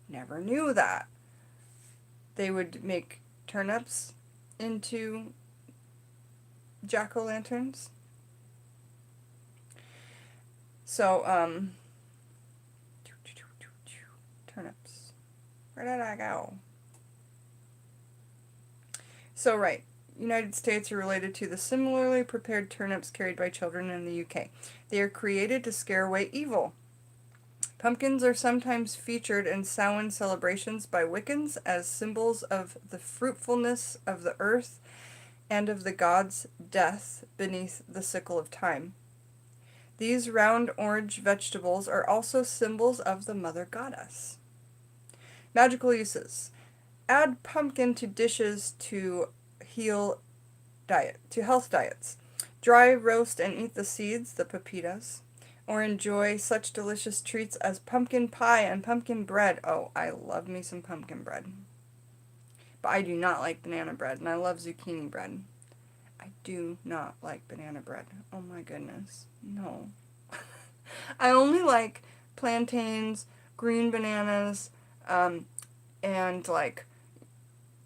[SPEAKER 1] Never knew that. They would make turnips into jack-o'-lanterns. So, turnips. Where did I go? So, right. United States are related to the similarly prepared turnips carried by children in the UK. They are created to scare away evil. Pumpkins are sometimes featured in Samhain celebrations by Wiccans as symbols of the fruitfulness of the earth and of the god's death beneath the sickle of time. These round orange vegetables are also symbols of the mother goddess. Magical uses. Add pumpkin to dishes to health diets. Dry, roast, and eat the seeds, the pepitas, or enjoy such delicious treats as pumpkin pie and pumpkin bread. Oh, I love me some pumpkin bread. But I do not like banana bread, and I love zucchini bread. I do not like banana bread. Oh my goodness. No. I only like plantains, green bananas, and like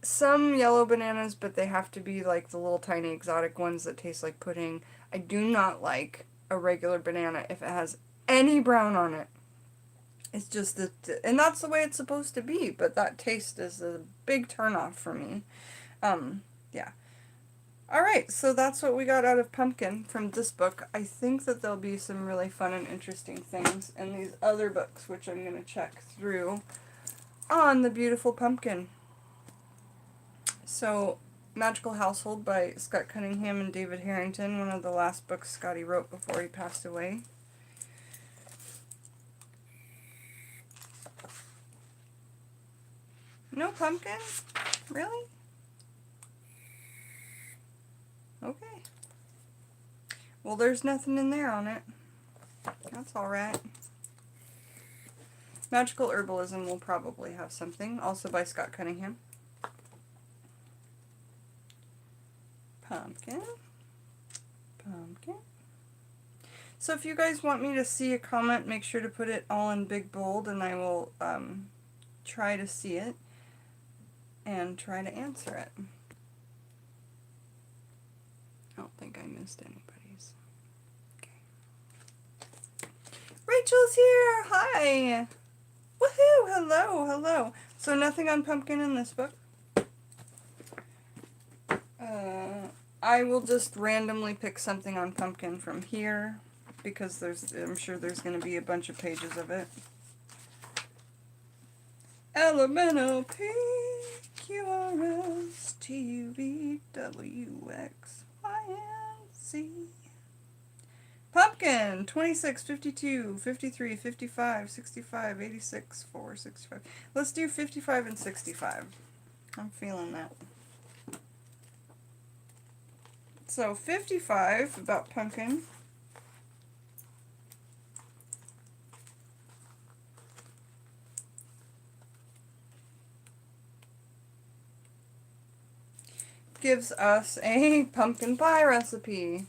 [SPEAKER 1] some yellow bananas, but they have to be like the little tiny exotic ones that taste like pudding. I do not like a regular banana if it has any brown on it. It's just and that's the way it's supposed to be, but that taste is a big turnoff for me. Yeah. Alright, so that's what we got out of Pumpkin from this book. I think that there'll be some really fun and interesting things in these other books, which I'm going to check through on the beautiful Pumpkin. So, Magical Household by Scott Cunningham and David Harrington, one of the last books Scotty wrote before he passed away. No pumpkin? Really? Okay. Well, there's nothing in there on it. That's alright. Magical Herbalism will probably have something, also by Scott Cunningham. Pumpkin. Pumpkin. So if you guys want me to see a comment, make sure to put it all in big bold, and I will try to see it and try to answer it. I don't think I missed anybody's. Okay. Rachel's here! Hi! Woohoo! Hello, hello. So nothing on pumpkin in this book? I will just randomly pick something on pumpkin from here, because I'm sure there's going to be a bunch of pages of it. Elemental PQRSTUVWXYNC. Pumpkin, 26, 52, 53, 55, 65, 86, 4, 65. Let's do 55 and 65. I'm feeling that. So 55, about pumpkin. Gives us a pumpkin pie recipe.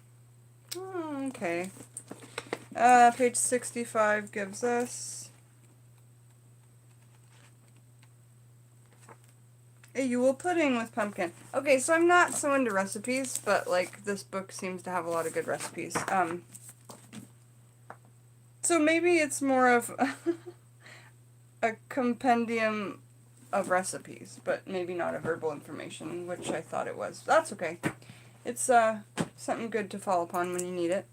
[SPEAKER 1] Oh, okay. Page 65 gives us a Yule pudding with pumpkin. Okay, so I'm not so into recipes, but like this book seems to have a lot of good recipes. So maybe it's more of a compendium of recipes, but maybe not of herbal information, which I thought it was. That's okay. It's something good to fall upon when you need it.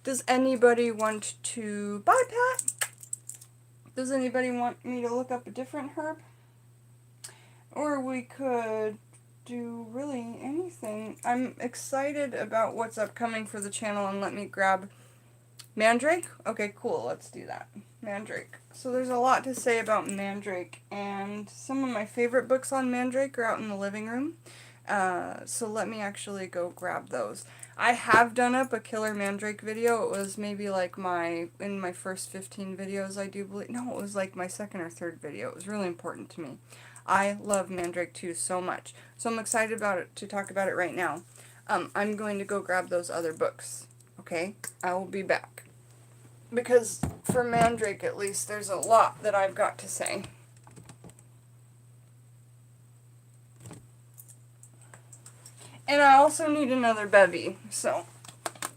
[SPEAKER 1] Does anybody want to... Bye, Pat! Does anybody want me to look up a different herb? Or we could do really anything. I'm excited about what's upcoming for the channel, and let me grab Mandrake? Okay, cool, let's do that. Mandrake. So there's a lot to say about Mandrake, and some of my favorite books on Mandrake are out in the living room. So let me actually go grab those. I have done up a Killer Mandrake video. It was maybe like in my first 15 videos, I do believe. No, it was like my second or third video. It was really important to me. I love Mandrake 2 so much. So I'm excited about it to talk about it right now. I'm going to go grab those other books. Okay? I will be back. Because for Mandrake, at least, there's a lot that I've got to say. And I also need another bevy, so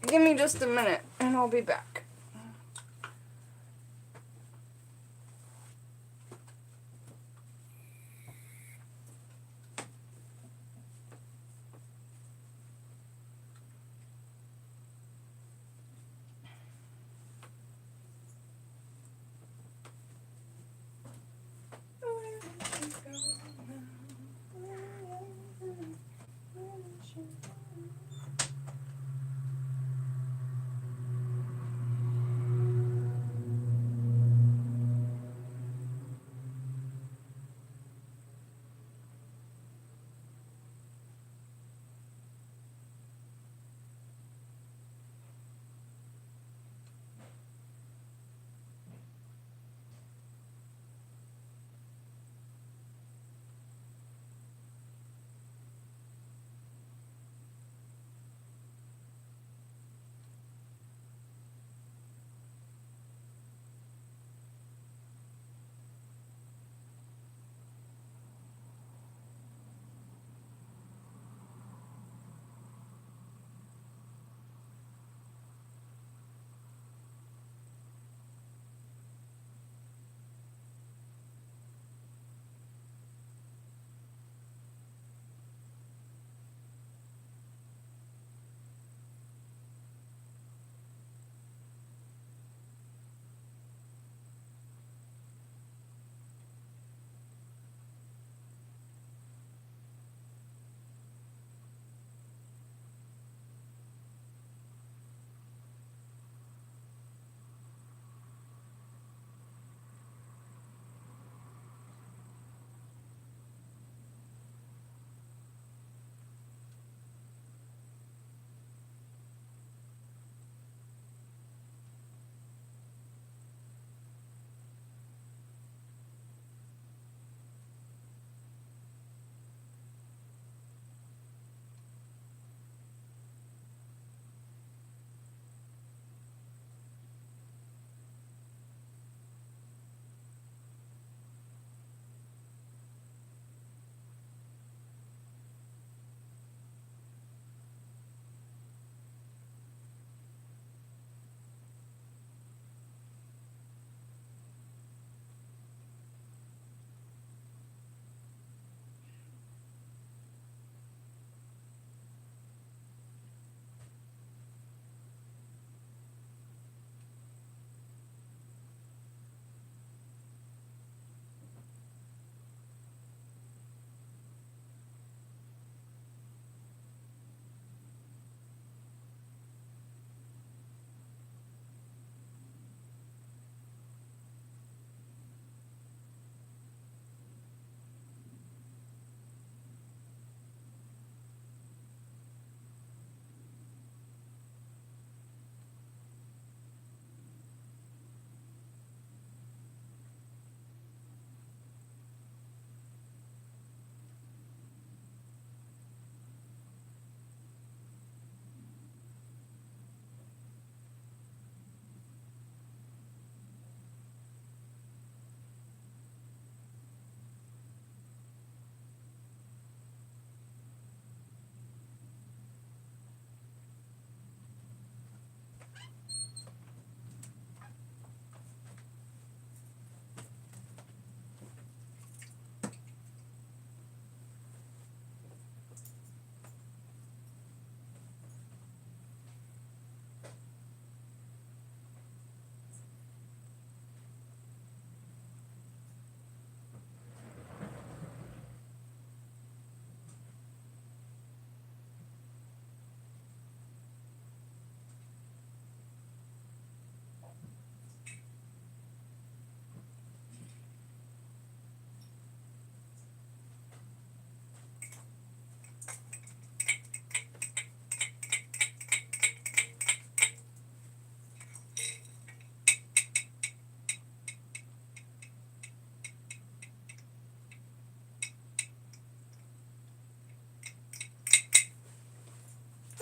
[SPEAKER 1] give me just a minute and I'll be back.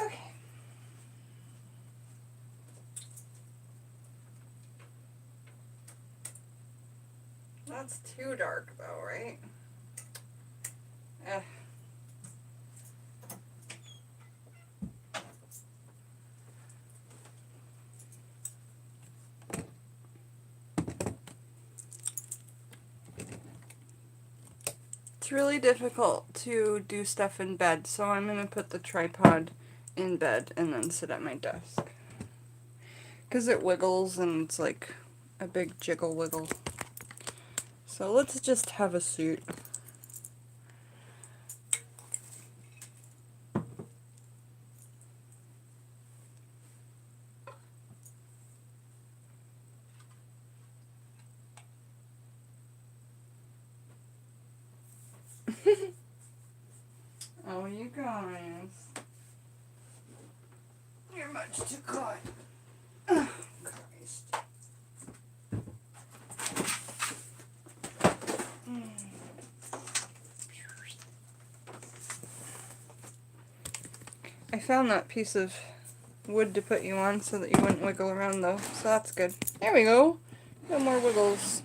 [SPEAKER 1] Okay. That's too dark though, right? Eh. It's really difficult to do stuff in bed, so I'm going to put the tripod in bed and then sit at my desk. Because it wiggles and it's like a big jiggle wiggle. So let's just have a seat. Oh, you guys. You're much too kind. Oh, Christ. I found that piece of wood to put you on so that you wouldn't wiggle around though, so that's good. There we go. No more wiggles.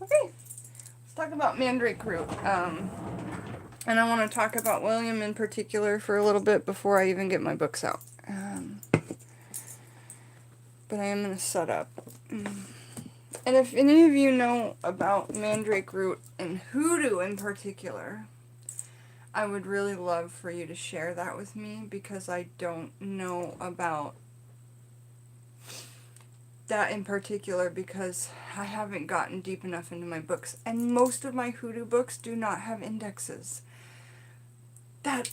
[SPEAKER 1] Okay, let's talk about Mandrake root. And I want to talk about William in particular for a little bit before I even get my books out. But I am going to set up. And if any of you know about Mandrake root and hoodoo in particular, I would really love for you to share that with me, because I don't know about that in particular, because I haven't gotten deep enough into my books. And most of my hoodoo books do not have indexes. That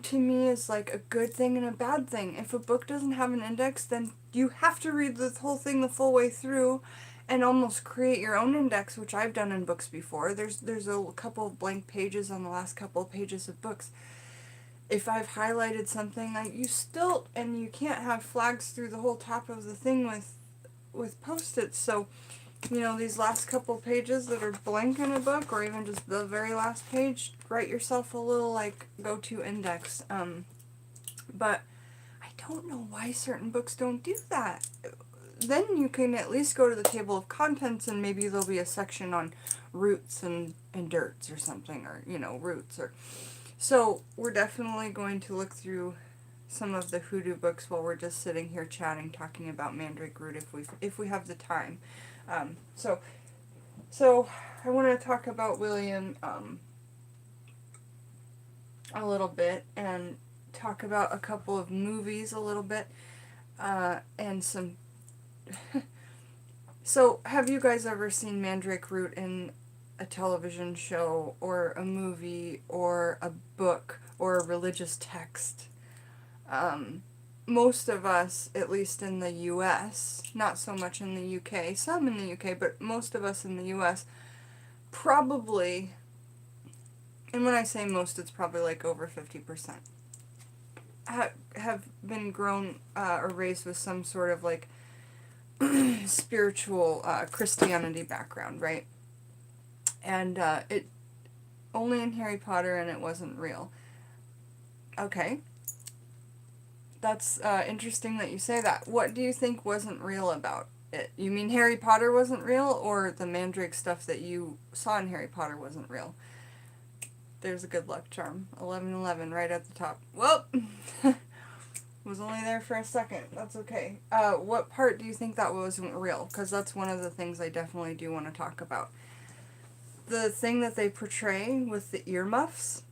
[SPEAKER 1] to me is like a good thing and a bad thing. If a book doesn't have an index, then you have to read the whole thing the full way through and almost create your own index, which I've done in books before. There's a couple of blank pages on the last couple of pages of books. If I've highlighted something, you still, and you can't have flags through the whole top of the thing with Post-its. So, you know, these last couple pages that are blank in a book, or even just the very last page, write yourself a little, go-to index. But I don't know why certain books don't do that. Then you can at least go to the table of contents, and maybe there'll be a section on roots and dirts or something, or, you know, roots. So we're definitely going to look through some of the hoodoo books while we're just sitting here chatting, talking about Mandrake root if we have the time. So I want to talk about William a little bit, and talk about a couple of movies a little bit, and some... So, have you guys ever seen Mandrake root in a television show, or a movie, or a book, or a religious text? Most of us, at least in the US, not so much in the UK, some in the UK, but most of us in the US probably, and when I say most, it's probably like over 50%, have been grown or raised with some sort of like spiritual Christianity background, right? And it only in Harry Potter, and it wasn't real. Okay. That's interesting that you say that. What do you think wasn't real about it? You mean Harry Potter wasn't real, or the Mandrake stuff that you saw in Harry Potter wasn't real? There's a good luck charm. 1111 right at the top. Well, was only there for a second. That's okay. What part do you think that wasn't real? Because that's one of the things I definitely do want to talk about. The thing that they portray with the earmuffs,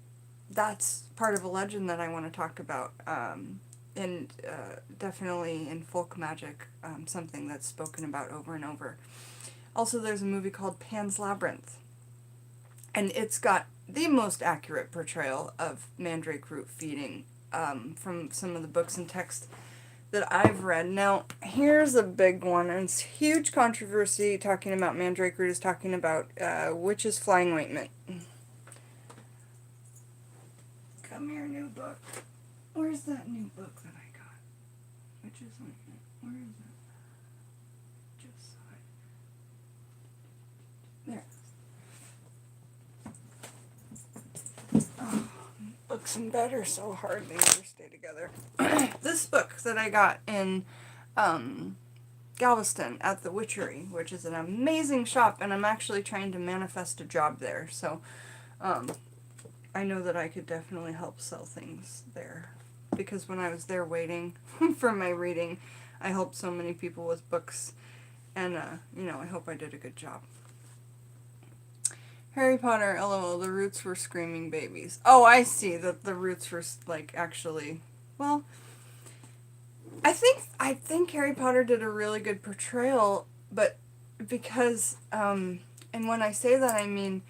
[SPEAKER 1] that's part of a legend that I want to talk about. And definitely in folk magic, something that's spoken about over and over. Also, there's a movie called Pan's Labyrinth, and it's got the most accurate portrayal of Mandrake root feeding from some of the books and text that I've read. Now, here's a big one, and it's huge controversy talking about Mandrake root is talking about witch's flying ointment. Come here, new book. Where's that new book that I got? Witch's ointment. Where is it? Just saw it. There. Oh, books in bed are so hard, they never stay together. This book that I got in Galveston at the Witchery, which is an amazing shop, and I'm actually trying to manifest a job there, so I know that I could definitely help sell things there, because when I was there waiting for my reading, I helped so many people with books, and you know, I hope I did a good job. Harry Potter, LOL, the roots were screaming babies. Oh, I see, that the roots were, like, actually, well, I think Harry Potter did a really good portrayal, but because, and when I say that, I mean,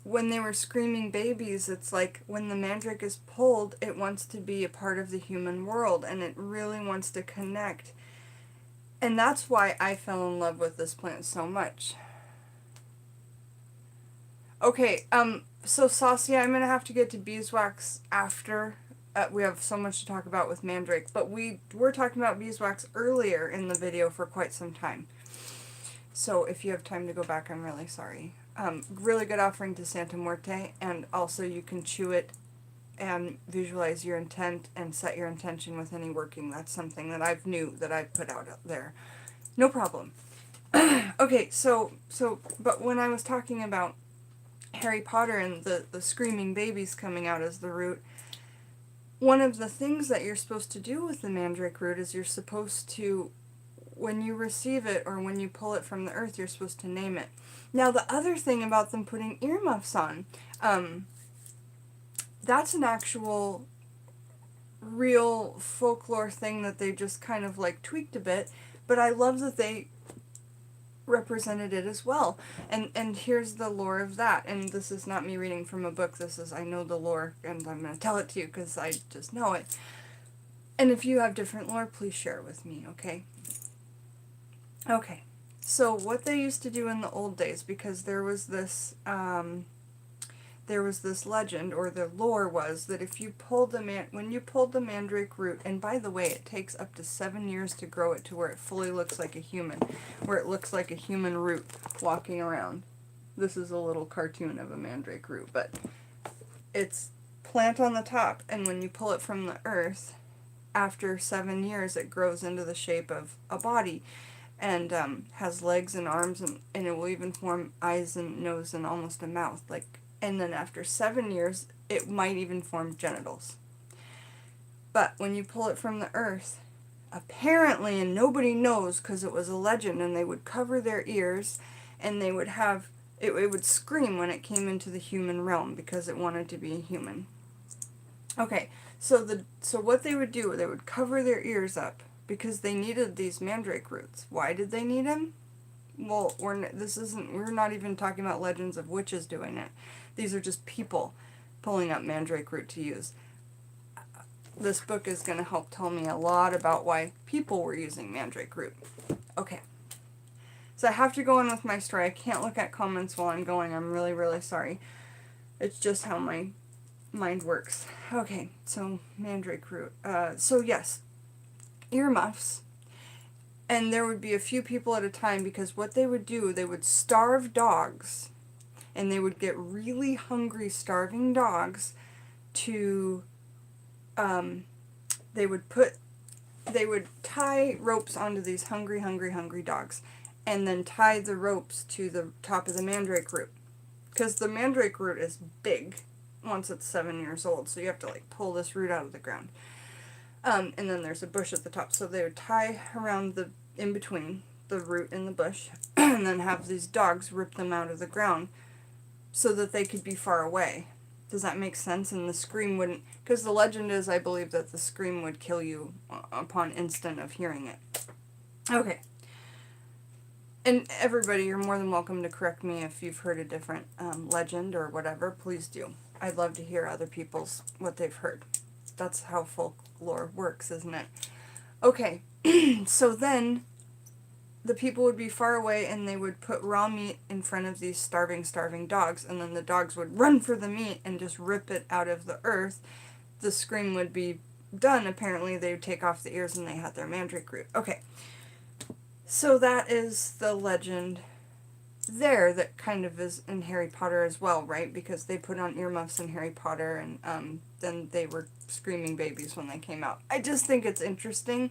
[SPEAKER 1] when they were screaming babies, it's like, when the Mandrake is pulled, it wants to be a part of the human world, and it really wants to connect. And that's why I fell in love with this plant so much. Okay, so Saucy, I'm gonna have to get to beeswax after. We have so much to talk about with Mandrake, but we were talking about beeswax earlier in the video for quite some time. So if you have time to go back, I'm really sorry. Really good offering to Santa Muerte, and also you can chew it and visualize your intent and set your intention with any working. That's something that I've knew that I put out there. No problem. Okay, but when I was talking about Harry Potter and the screaming babies coming out as the root, one of the things that you're supposed to do with the Mandrake root is you're supposed to, when you receive it or when you pull it from the earth, you're supposed to name it. Now, the other thing about them putting earmuffs on, that's an actual real folklore thing that they just kind of like tweaked a bit, but I love that they represented it as well. And here's the lore of that. And this is not me reading from a book. This is, I know the lore, and I'm going to tell it to you because I just know it. And if you have different lore, please share it with me, okay? Okay. So what they used to do in the old days, because there was this legend, or the lore was, that if you pulled when you pulled the Mandrake root, and by the way, it takes up to 7 years to grow it to where it fully looks like a human, where it looks like a human root walking around. This is a little cartoon of a Mandrake root, but it's plant on the top, and when you pull it from the earth, after 7 years, it grows into the shape of a body, and has legs and arms, and it will even form eyes and nose and almost a mouth, like. And then after 7 years, it might even form genitals. But when you pull it from the earth, apparently, and nobody knows because it was a legend, and they would cover their ears, and they would have, it would scream when it came into the human realm because it wanted to be a human. Okay, so what they would do, they would cover their ears up because they needed these Mandrake roots. Why did they need them? Well, we're not even talking about legends of witches doing it. These are just people pulling up Mandrake root to use. This book is going to help tell me a lot about why people were using Mandrake root. Okay. So I have to go on with my story. I can't look at comments while I'm going. I'm really, really sorry. It's just how my mind works. Okay, so Mandrake root. So yes, earmuffs. And there would be a few people at a time, because what they would do, they would starve dogs. And they would get really hungry, starving dogs to, they would tie ropes onto these hungry, hungry, hungry dogs, and then tie the ropes to the top of the Mandrake root. Because the Mandrake root is big once it's 7 years old, so you have to like pull this root out of the ground. And then there's a bush at the top, so they would tie around in between the root and the bush, and then have these dogs rip them out of the ground, so that they could be far away. Does that make sense? And the scream wouldn't, because the legend is, I believe, that the scream would kill you upon instant of hearing it. Okay. And everybody, you're more than welcome to correct me if you've heard a different legend or whatever. Please do. I'd love to hear other people's, what they've heard. That's how folklore works, isn't it? Okay, so then the people would be far away and they would put raw meat in front of these starving dogs, and then the dogs would run for the meat and just rip it out of the earth. The scream would be done. Apparently they would take off the ears and they had their mandrake root. Okay, so that is the legend there that kind of is in Harry Potter as well, right? Because they put on earmuffs in Harry Potter, and then they were screaming babies when they came out. I just think it's interesting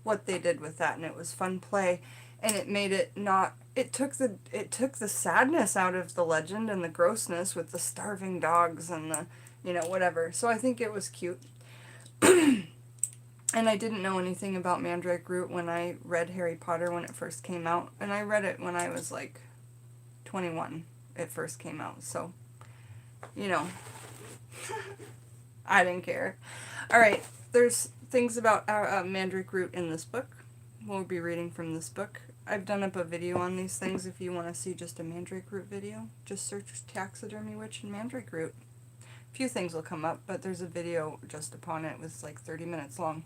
[SPEAKER 1] what they did with that, and it was fun play, and it made it not, it took the sadness out of the legend and the grossness with the starving dogs and the, whatever. So I think it was cute. And I didn't know anything about mandrake root when I read Harry Potter when it first came out, and I read it when I was like 21. It first came out, so I didn't care. All right, there's things about mandrake root in this book. We'll be reading from this book. I've done up a video on these things. If you want to see just a mandrake root video, just search Taxidermy Witch and mandrake root. A few things will come up, but there's a video just upon it. It was like 30 minutes long.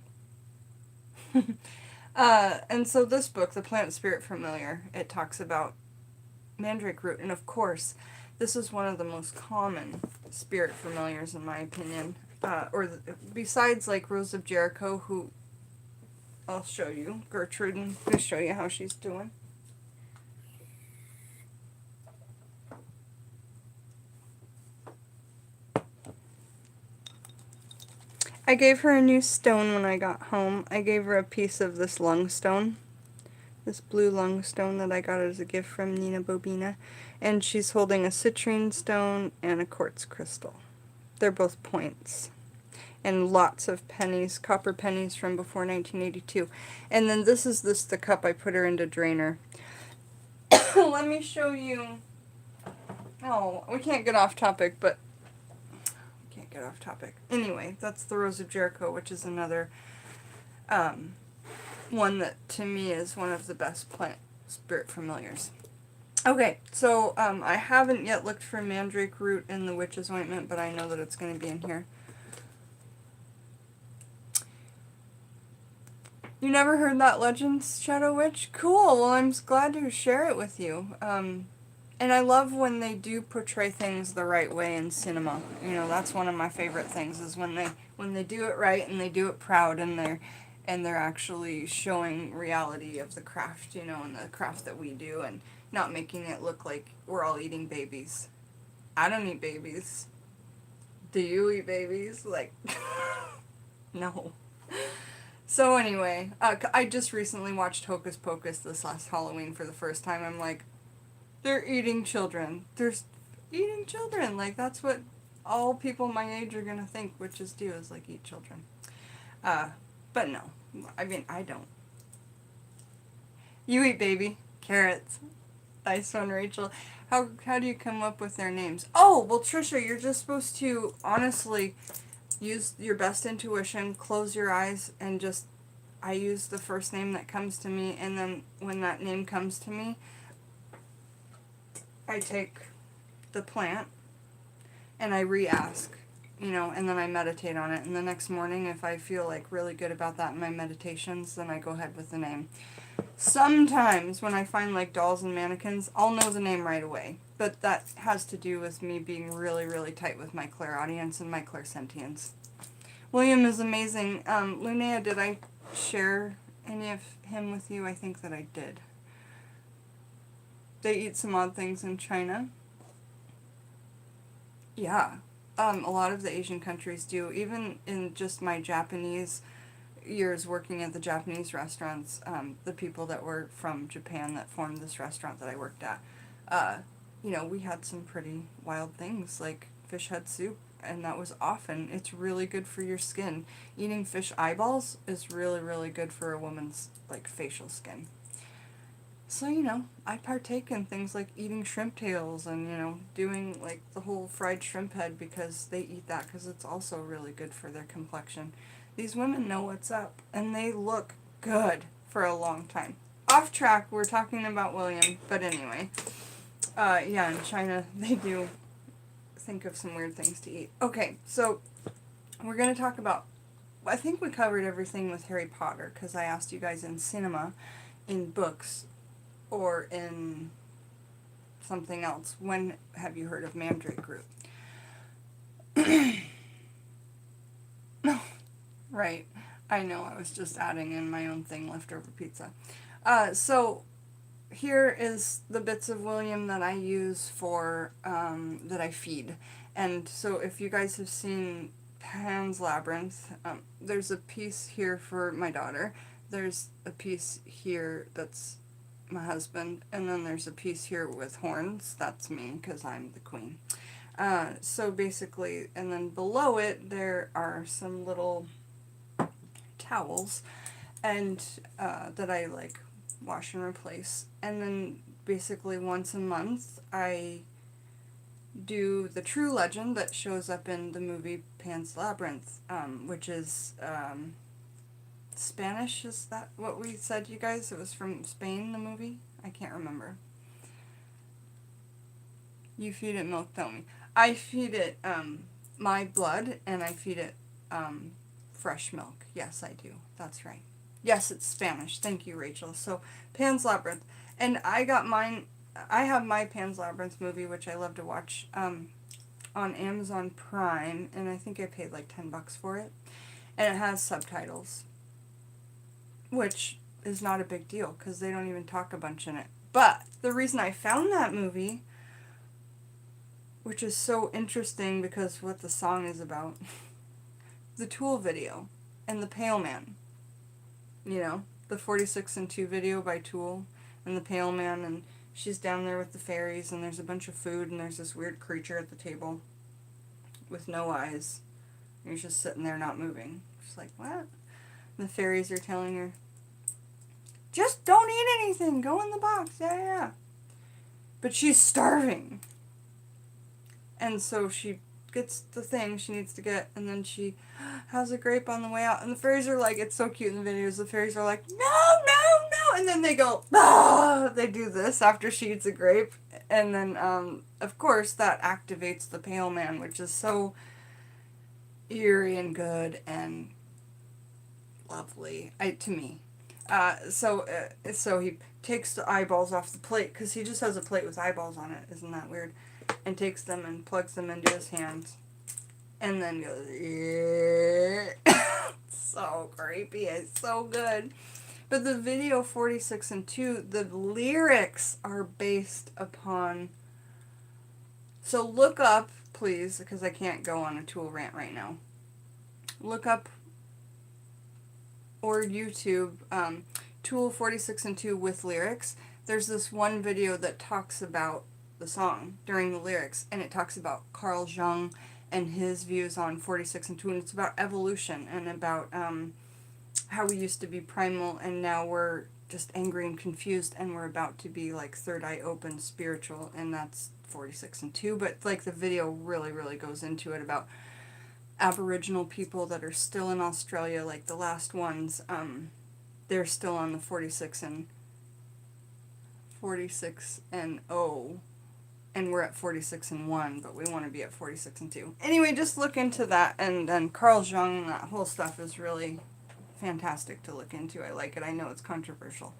[SPEAKER 1] And so this book, The Plant Spirit Familiar, it talks about mandrake root, and of course this is one of the most common spirit familiars in my opinion, besides like Rose of Jericho, who I'll show you, Gertrude, and I'll show you how she's doing. I gave her a new stone when I got home. I gave her a piece of this lungstone. This blue lungstone that I got as a gift from Nina Bobina. And she's holding a citrine stone and a quartz crystal. They're both points. And lots of pennies, copper pennies from before 1982. And then this is the cup I put her into drainer. Let me show you. Oh, we can't get off topic, but we can't get off topic. Anyway, that's the Rose of Jericho, which is another one that to me is one of the best plant spirit familiars. Okay, so I haven't yet looked for mandrake root in the witch's ointment, but I know that it's going to be in here. You never heard that legend, Shadow Witch? Cool, well I'm glad to share it with you. And I love when they do portray things the right way in cinema. That's one of my favorite things, is when they do it right and they do it proud, and they're actually showing reality of the craft, and the craft that we do, and not making it look like we're all eating babies. I don't eat babies. Do you eat babies? Like, no. So anyway, I just recently watched Hocus Pocus this last Halloween for the first time. I'm like, they're eating children. They're eating children. Like, that's what all people my age are going to think witches do, is like eat children. But no. I mean, I don't. You eat baby. Carrots. Nice one, Rachel. How do you come up with their names? Oh, well, Trisha, you're just supposed to honestly use your best intuition, close your eyes, and just, I use the first name that comes to me, and then when that name comes to me, I take the plant and I re-ask, and then I meditate on it. And the next morning, if I feel like really good about that in my meditations, then I go ahead with the name. Sometimes when I find like dolls and mannequins, I'll know the name right away. But that has to do with me being really, really tight with my clairaudience and my clairsentience. William is amazing. Linnea, did I share any of him with you? I think that I did. They eat some odd things in China. Yeah. A lot of the Asian countries do. Even in just my Japanese years working at the Japanese restaurants, the people that were from Japan that formed this restaurant that I worked at, we had some pretty wild things, like fish head soup, and that was often, it's really good for your skin. Eating fish eyeballs is really, really good for a woman's, like, facial skin. So, I partake in things like eating shrimp tails and, doing, like, the whole fried shrimp head, because they eat that because it's also really good for their complexion. These women know what's up, and they look good for a long time. Off track, we're talking about William, but anyway. In China, they do think of some weird things to eat. Okay, so we're going to talk about I think we covered everything with Harry Potter, because I asked you guys in cinema, in books, or in something else. When have you heard of Mandrake root? No, right. I know, I was just adding in my own thing, leftover pizza. So here is the bits of William that I use for, that I feed. And so if you guys have seen Pan's Labyrinth, there's a piece here for my daughter. There's a piece here that's my husband. And then there's a piece here with horns. That's me, because I'm the queen. So basically, and then below it, there are some little towels and that I like wash and replace. And then basically once a month I do the true legend that shows up in the movie Pan's Labyrinth, which is Spanish. Is that what we said, you guys? It was from Spain, the movie? I can't remember. You feed it milk, tell me. I feed it my blood, and I feed it fresh milk. Yes, I do. That's right. Yes, it's Spanish. Thank you, Rachel. So, Pan's Labyrinth. And I got mine, I have my Pan's Labyrinth movie, which I love to watch, on Amazon Prime, and I think I paid like $10 for it. And it has subtitles, which is not a big deal, because they don't even talk a bunch in it. But the reason I found that movie, which is so interesting because what the song is about, the Tool video, and the Pale Man. You know, the 46 and 2 video by Tool, and the Pale Man, and she's down there with the fairies, and there's a bunch of food, and there's this weird creature at the table with no eyes. And he's just sitting there not moving. She's like, what? And the fairies are telling her, just don't eat anything, go in the box, yeah. But she's starving. And so she gets the thing she needs to get, and then she has a grape on the way out, and the fairies are like, it's so cute in the videos, the fairies are like, no, no, no, and then they go, ah, they do this after she eats a grape, and then, of course, that activates the Pale Man, which is so eerie and good and lovely, to me. So he takes the eyeballs off the plate, because he just has a plate with eyeballs on it, isn't that weird? And takes them and plugs them into his hands. And then goes, yeah. So creepy. It's so good. But the video 46 and 2, the lyrics are based upon... So look up, please, because I can't go on a Tool rant right now. Look up, or YouTube, Tool 46 and 2 with lyrics. There's this one video that talks about the song during the lyrics, and it talks about Carl Jung and his views on 46 and 2, and it's about evolution and about how we used to be primal and now we're just angry and confused and we're about to be like third eye open spiritual, and that's 46 and 2. But like the video really, really goes into it about Aboriginal people that are still in Australia, like the last ones, they're still on the 46 and 0, and we're at 46 and 1, but we want to be at 46 and 2. Anyway, just look into that, and then Carl Jung, that whole stuff is really fantastic to look into. I like it. I know it's controversial.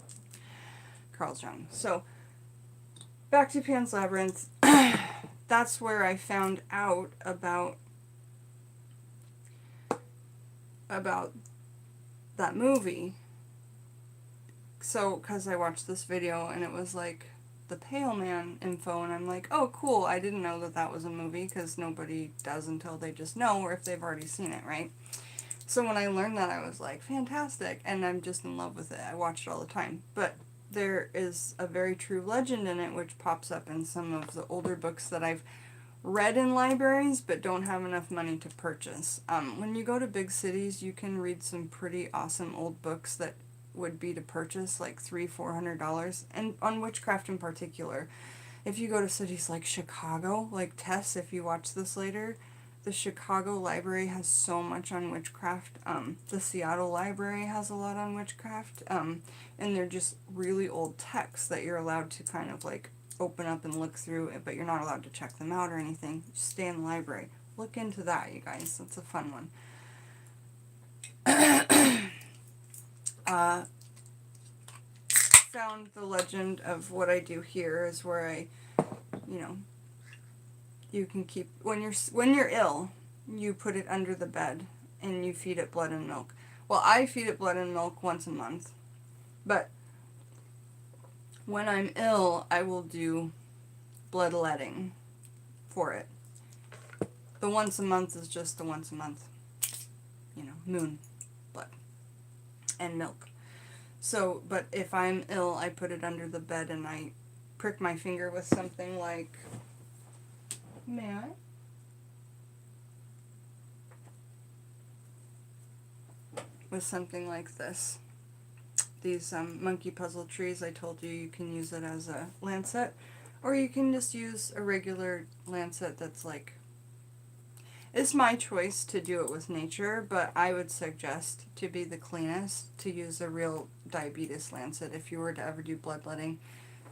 [SPEAKER 1] Carl Jung. So, back to Pan's Labyrinth. That's where I found out about that movie. So, because I watched this video, and it was like the Pale Man info, and I'm like, oh cool, I didn't know that that was a movie, because nobody does until they just know, or if they've already seen it, right? So when I learned that, I was like, fantastic, and I'm just in love with it. I watch it all the time. But there is a very true legend in it, which pops up in some of the older books that I've read in libraries, but don't have enough money to purchase. When you go to big cities, you can read some pretty awesome old books that would be to purchase, like $300-400, and on witchcraft in particular. If you go to cities like Chicago, like Tess, if you watch this later, the Chicago library has so much on witchcraft. The Seattle library has a lot on witchcraft, and they're just really old texts that you're allowed to kind of like open up and look through, but you're not allowed to check them out or anything. Just stay in the library. Look into that, you guys. That's a fun one. Found the legend of what I do here is where I, you know, you can keep, when you're ill, you put it under the bed and you feed it blood and milk. Well, I feed it blood and milk once a month, but when I'm ill, I will do bloodletting for it. The once a month is just the once a month, you know, moon blood and milk. So, but if I'm ill, I put it under the bed and I prick my finger with something like, may I? With something like this. These monkey puzzle trees, I told you can use it as a lancet, or you can just use a regular lancet that's like, it's my choice to do it with nature, but I would suggest, to be the cleanest, to use a real diabetes lancet if you were to ever do bloodletting.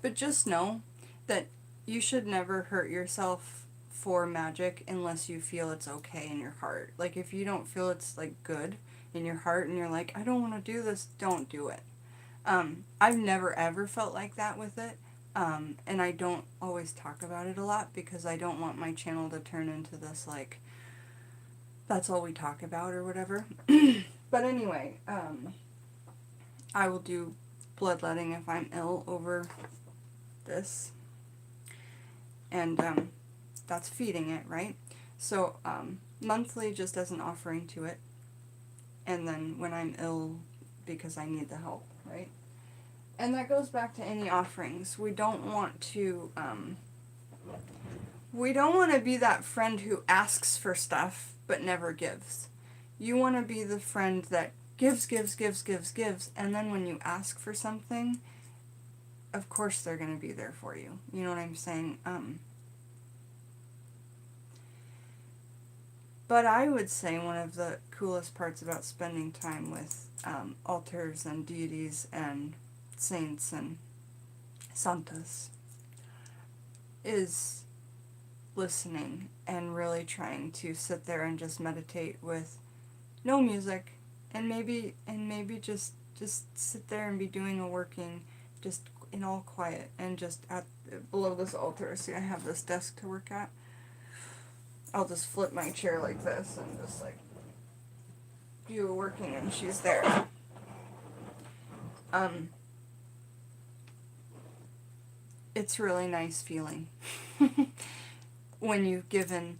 [SPEAKER 1] But just know that you should never hurt yourself for magic unless you feel it's okay in your heart. Like, if you don't feel it's like good in your heart and you're like, I don't want to do this, don't do it. I've never ever felt like that with it. And I don't always talk about it a lot because I don't want my channel to turn into this, like, that's all we talk about or whatever. But anyway, I will do bloodletting if I'm ill over this. And that's feeding it, right? So monthly just as an offering to it. And then when I'm ill because I need the help, right? And that goes back to any offerings. We don't want to be that friend who asks for stuff but never gives. You want to be the friend that gives, and then when you ask for something, of course they're going to be there for you. You know what I'm saying? But I would say one of the coolest parts about spending time with altars and deities and saints and santas is listening and really trying to sit there and just meditate with no music and maybe just sit there and be doing a working just in all quiet and just at below this altar. See, I have this desk to work at. I'll just flip my chair like this and just like do a working and she's there. It's really nice feeling when you've given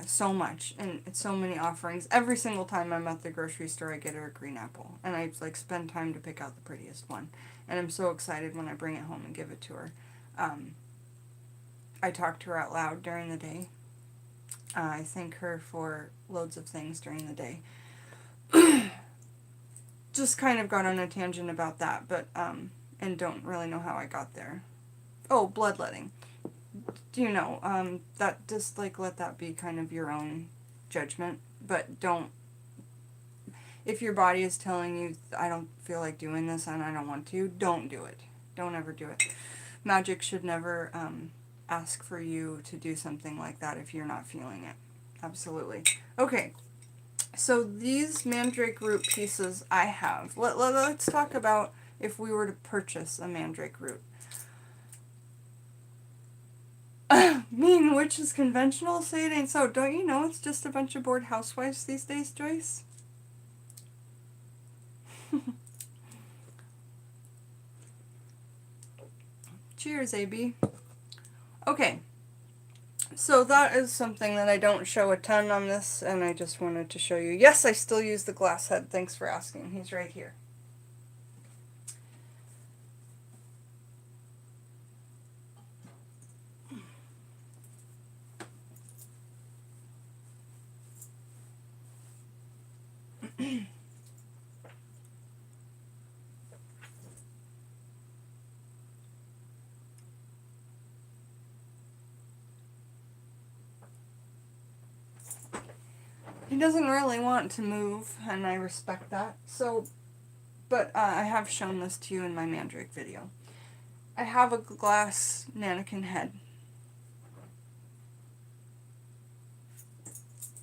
[SPEAKER 1] so much and it's so many offerings. Every single time I'm at the grocery store, I get her a green apple, and I like spend time to pick out the prettiest one. And I'm so excited when I bring it home and give it to her. I talk to her out loud during the day. I thank her for loads of things during the day. Just kind of got on a tangent about that, but and don't really know how I got there. Oh, bloodletting. You know, that just like let that be kind of your own judgment, but don't, if your body is telling you I don't feel like doing this and I don't want to, don't do it. Don't ever do it. Magic should never ask for you to do something like that if you're not feeling it. Absolutely. Okay, so these mandrake root pieces I have. Let's talk about if we were to purchase a mandrake root. Mean witch is conventional? Say it ain't so. Don't you know it's just a bunch of bored housewives these days, Joyce? Cheers, AB. Okay, so that is something that I don't show a ton on this, and I just wanted to show you. Yes, I still use the glass head. Thanks for asking. He's right here. He doesn't really want to move, and I respect that. So, but I have shown this to you in my Mandrake video. I have a glass mannequin head.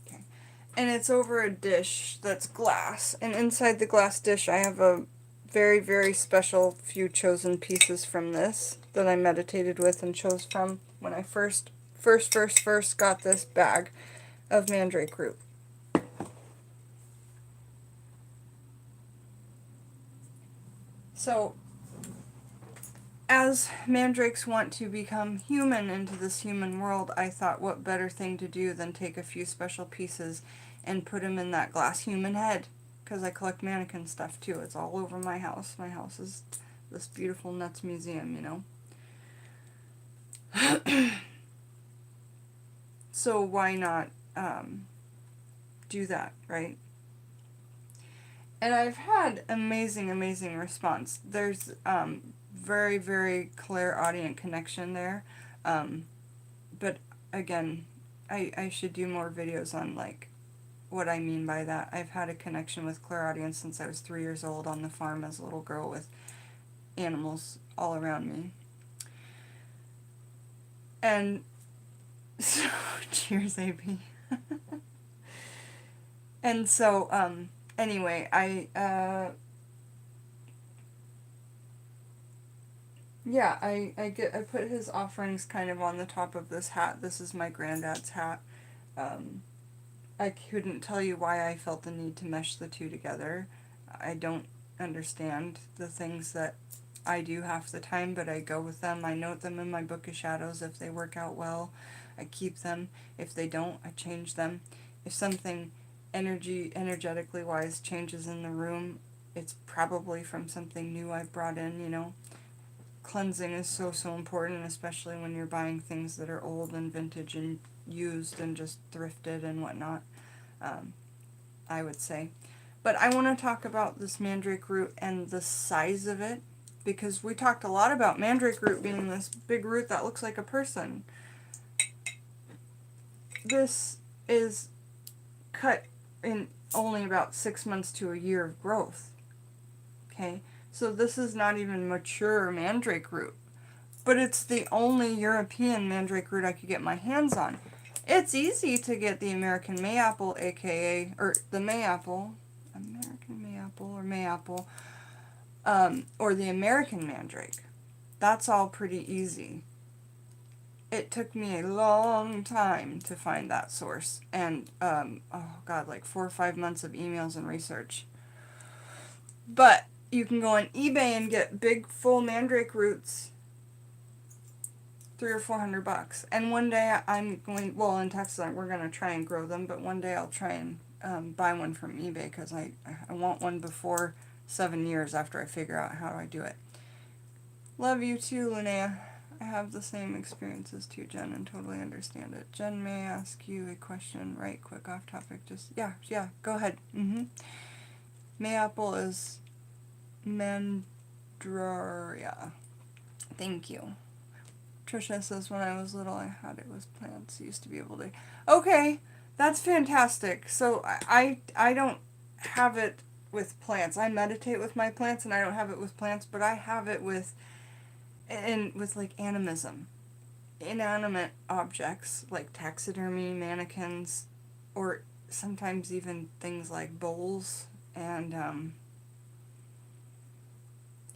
[SPEAKER 1] Okay. And it's over a dish that's glass. And inside the glass dish I have a very, very special few chosen pieces from this that I meditated with and chose from when I first got this bag of mandrake root. So, as mandrakes want to become human into this human world, I thought what better thing to do than take a few special pieces and put them in that glass human head. Because I collect mannequin stuff too. It's all over my house. My house is this beautiful nuts museum, you know. So why not do that, right? And I've had amazing, amazing response. There's very, very clairaudient connection there. But again, I should do more videos on like what I mean by that. I've had a connection with clairaudience since I was 3 years old on the farm as a little girl with animals all around me. And so, cheers, AB. And so, anyway, I put his offerings kind of on the top of this hat. This is my granddad's hat. I couldn't tell you why I felt the need to mesh the two together. I don't understand the things that I do half the time, but I go with them. I note them in my book of shadows. If they work out well, I keep them. If they don't, I change them. If something energetically wise changes in the room, it's probably from something new I've brought in, you know. Cleansing is so, so important, especially when you're buying things that are old and vintage and used and just thrifted and whatnot, I would say. But I want to talk about this mandrake root and the size of it, because we talked a lot about mandrake root being this big root that looks like a person. This is cut in only about 6 months to a year of growth. Okay, so this is not even mature mandrake root, but it's the only European mandrake root I could get my hands on. It's easy to get the American mayapple, aka, or the mayapple, American mayapple or mayapple, or the American mandrake. That's all pretty easy. It took me a long time to find that source, and, oh god, like 4 or 5 months of emails and research. But you can go on eBay and get big, full mandrake roots, $300 or $400. And one day I'm going, well, in Texas we're going to try and grow them, but one day I'll try and buy one from eBay, because I want one before 7 years after I figure out how I do it. Love you too, Linnea. I have the same experiences too, Jen, and totally understand it. Jen, may I ask you a question right quick off topic? Just, yeah, go ahead. Mayapple is Mandraria. Thank you. Trisha says, when I was little, I had it with plants. Used to be able to... Okay, that's fantastic. So I don't have it with plants. I meditate with my plants, and I don't have it with plants, but I have it with like animism. Inanimate objects like taxidermy, mannequins, or sometimes even things like bowls and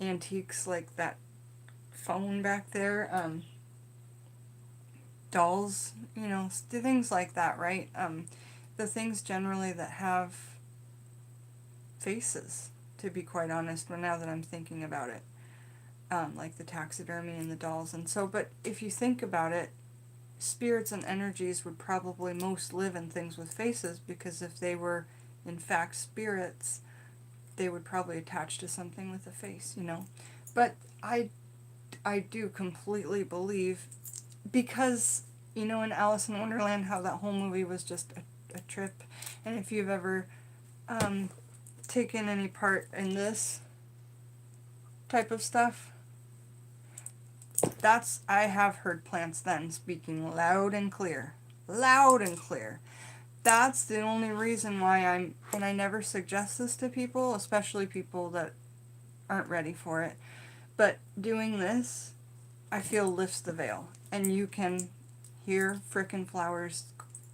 [SPEAKER 1] antiques like that phone back there, dolls, you know, things like that, right? The things generally that have faces, to be quite honest, now that I'm thinking about it. Like the taxidermy and the dolls, and so, but if you think about it, spirits and energies would probably most live in things with faces, because if they were in fact spirits, they would probably attach to something with a face, you know. But I do completely believe, because, you know, in Alice in Wonderland, how that whole movie was just a trip, and if you've ever taken any part in this type of stuff, I have heard plants then speaking loud and clear. Loud and clear. That's the only reason why and I never suggest this to people, especially people that aren't ready for it, but doing this, I feel, lifts the veil. And you can hear frickin' flowers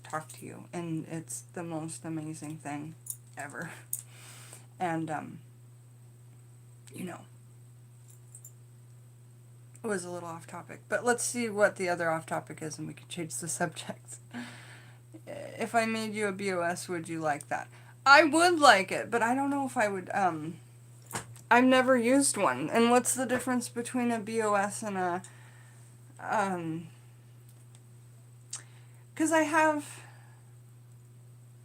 [SPEAKER 1] talk to you, and it's the most amazing thing ever. And, you know, it was a little off topic, but let's see what the other off topic is, and we can change the subject. If I made you a BOS, would you like that? I would like it, but I don't know if I would, I've never used one. And what's the difference between a BOS and a, because I have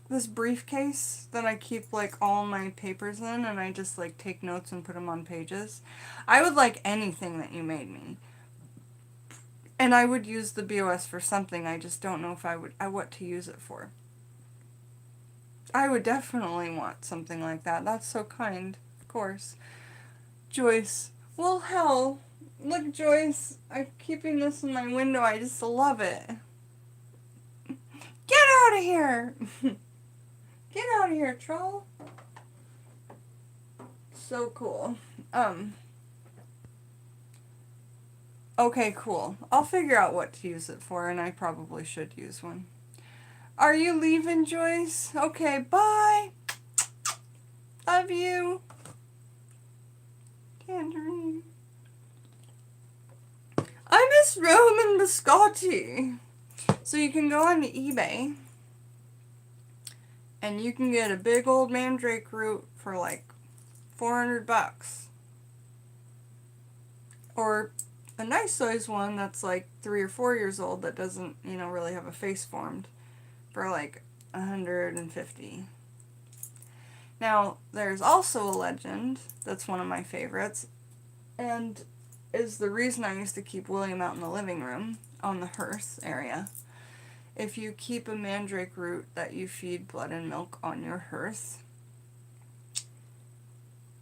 [SPEAKER 1] this briefcase that I keep, like, all my papers in, and I just, like, take notes and put them on pages. I would like anything that you made me. And I would use the BOS for something, I just don't know if what to use it for. I would definitely want something like that. That's so kind, of course. Joyce. Well, hell. Look, Joyce, I'm keeping this in my window. I just love it. Get out of here! Get out of here, troll. So cool. Okay, cool. I'll figure out what to use it for, and I probably should use one. Are you leaving, Joyce? Okay, bye. Love you. Tangerine. I miss Roman biscotti. So you can go on to eBay, and you can get a big old mandrake root for like $400. Or a nice size one that's like 3 or 4 years old that doesn't, you know, really have a face formed for like $150. Now, there's also a legend that's one of my favorites, and is the reason I used to keep William out in the living room on the hearth area. If you keep a mandrake root that you feed blood and milk on your hearth,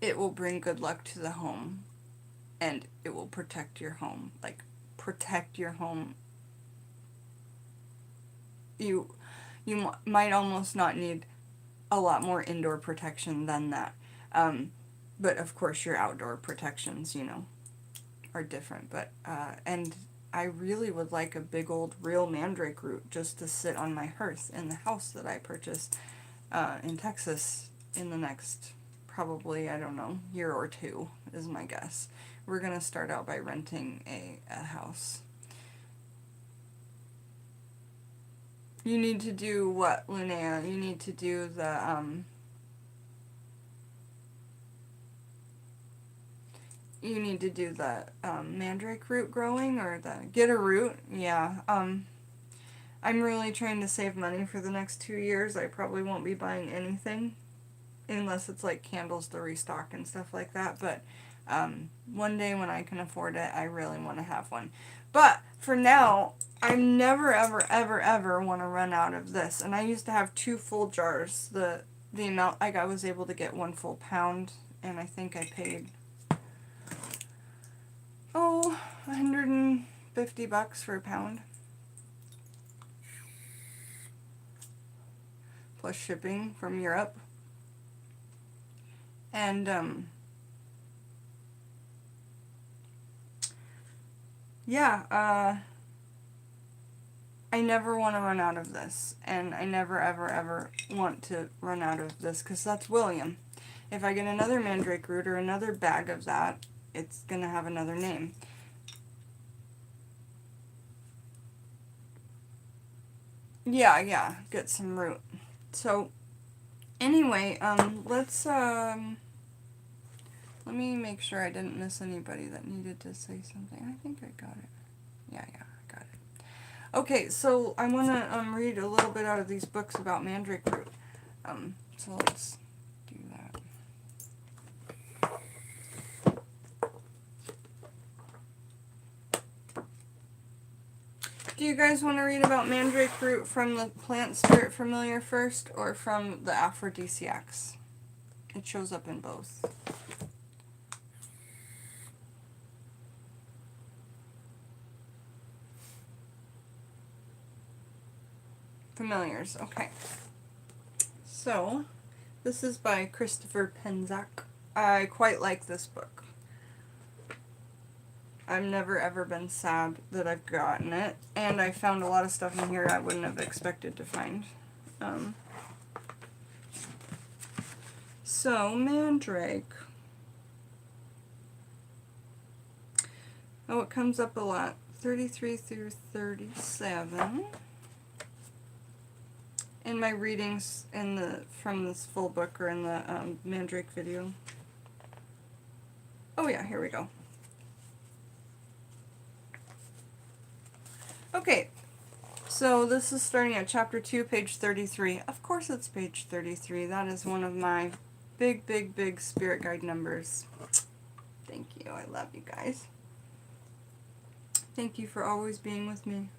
[SPEAKER 1] it will bring good luck to the home, and it will protect your home. Like, protect your home. You might almost not need a lot more indoor protection than that. But of course your outdoor protections, you know, are different. But, and I really would like a big old real mandrake root just to sit on my hearth in the house that I purchased in Texas in the next, probably, I don't know, year or two is my guess. We're going to start out by renting a house. You need to do what, Linnea? You need to do the, you need to do the mandrake root growing, or the get a root. Yeah. I'm really trying to save money for the next 2 years. I probably won't be buying anything unless it's like candles to restock and stuff like that. But one day when I can afford it, I really want to have one. But for now, I never, ever, ever, ever want to run out of this. And I used to have 2 full jars. The amount, like, I was able to get 1 full pound, and I think I paid, $150 for a pound. Plus shipping from Europe. And, yeah, I never want to run out of this, and I never, ever, ever want to run out of this, because that's William. If I get another mandrake root or another bag of that, it's going to have another name. Yeah, get some root. So, anyway, let's, let me make sure I didn't miss anybody that needed to say something. I think I got it. Yeah, I got it. Okay, so I want to read a little bit out of these books about mandrake root. So let's do that. Do you guys want to read about mandrake root from the Plant Spirit Familiar first, or from the Aphrodisiacs? It shows up in both. Familiars, okay. So, this is by Christopher Penczak. I quite like this book. I've never ever been sad that I've gotten it. And I found a lot of stuff in here I wouldn't have expected to find. So, Mandrake. Oh, it comes up a lot. 33 through 37. In my readings from this full book or in the Mandrake video. Oh yeah, here we go. Okay, so this is starting at chapter 2, page 33. Of course it's page 33. That is one of my big, big, big spirit guide numbers. Thank you. I love you guys. Thank you for always being with me.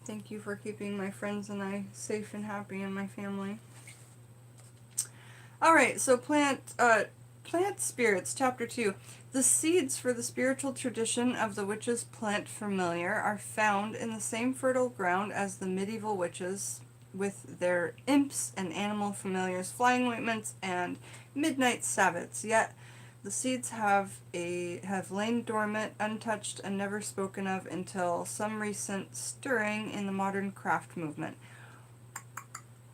[SPEAKER 1] Thank you for keeping my friends and I safe and happy and my family. Alright, so plant spirits, chapter 2. The seeds for the spiritual tradition of the witches' plant familiar are found in the same fertile ground as the medieval witches, with their imps and animal familiars, flying ointments, and midnight sabbats. Yet the seeds have lain dormant, untouched, and never spoken of until some recent stirring in the modern craft movement.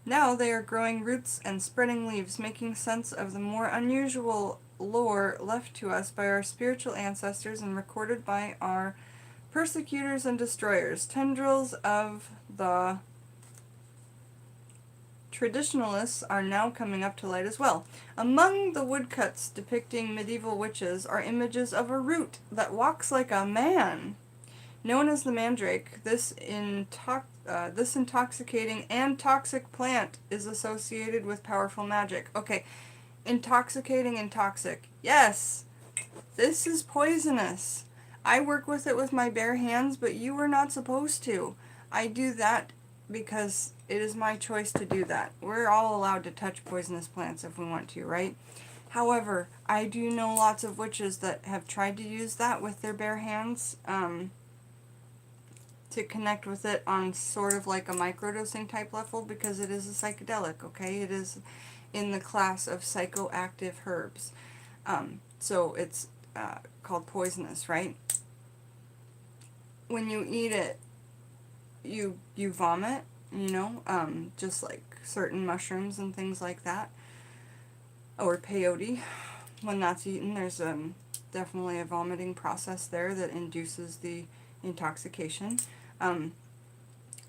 [SPEAKER 1] Now they are growing roots and spreading leaves, making sense of the more unusual lore left to us by our spiritual ancestors and recorded by our persecutors and destroyers. Tendrils of the traditionalists are now coming up to light as well. Among the woodcuts depicting medieval witches are images of a root that walks like a man. Known as the Mandrake, this intoxicating and toxic plant is associated with powerful magic. Okay, intoxicating and toxic. Yes, this is poisonous. I work with it with my bare hands, but you were not supposed to. I do that because it is my choice to do that. We're all allowed to touch poisonous plants if we want to, right? However, I do know lots of witches that have tried to use that with their bare hands to connect with it on sort of like a microdosing type level, because it is a psychedelic, okay? It is in the class of psychoactive herbs. So it's called poisonous, right? When you eat it, you vomit, you know, just like certain mushrooms and things like that, or peyote. When that's eaten, there's definitely a vomiting process there that induces the intoxication.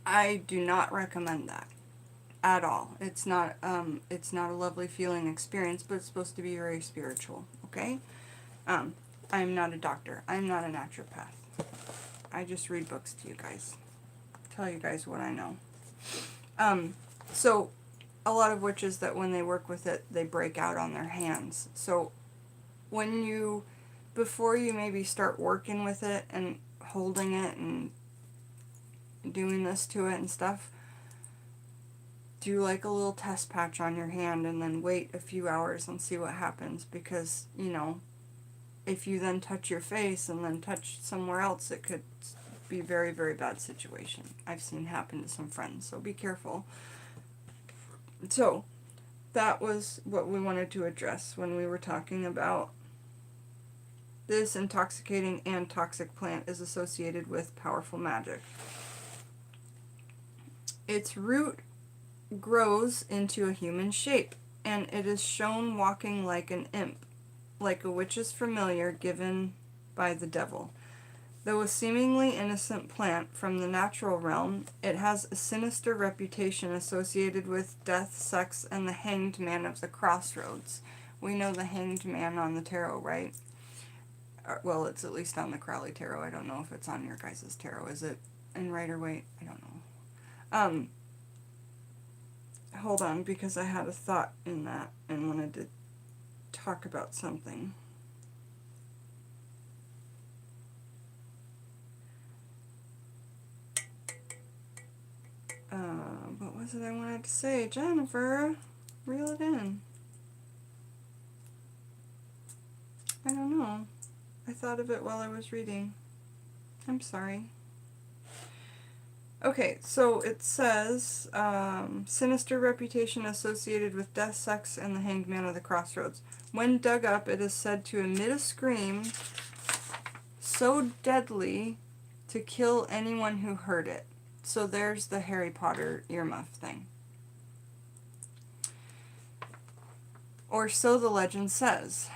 [SPEAKER 1] I do not recommend that at all. It's not a lovely feeling experience, but it's supposed to be very spiritual, okay? I'm not a doctor. I'm not a naturopath. I just read books to you guys. Tell you guys what I know. So a lot of witches that when they work with it, they break out on their hands. So before you maybe start working with it and holding it and doing this to it and stuff, do like a little test patch on your hand and then wait a few hours and see what happens, because, you know, if you then touch your face and then touch somewhere else, it could be a very, very bad situation. I've seen happen to some friends, so be careful. So, that was what we wanted to address when we were talking about this intoxicating and toxic plant is associated with powerful magic. Its root grows into a human shape, and it is shown walking like an imp, like a witch's familiar given by the devil. Though a seemingly innocent plant from the natural realm, it has a sinister reputation associated with death, sex, and the hanged man of the crossroads. We know the hanged man on the tarot, right? Well, it's at least on the Crowley tarot. I don't know if it's on your guys' tarot. Is it in Rider-Waite? I don't know. Hold on, because I had a thought in that and wanted to talk about something. What was it I wanted to say? Jennifer, reel it in. I don't know. I thought of it while I was reading. I'm sorry. Okay, so it says, sinister reputation associated with death, sex, and the hanged man of the crossroads. When dug up, it is said to emit a scream so deadly to kill anyone who heard it. So there's the Harry Potter earmuff thing. Or so the legend says.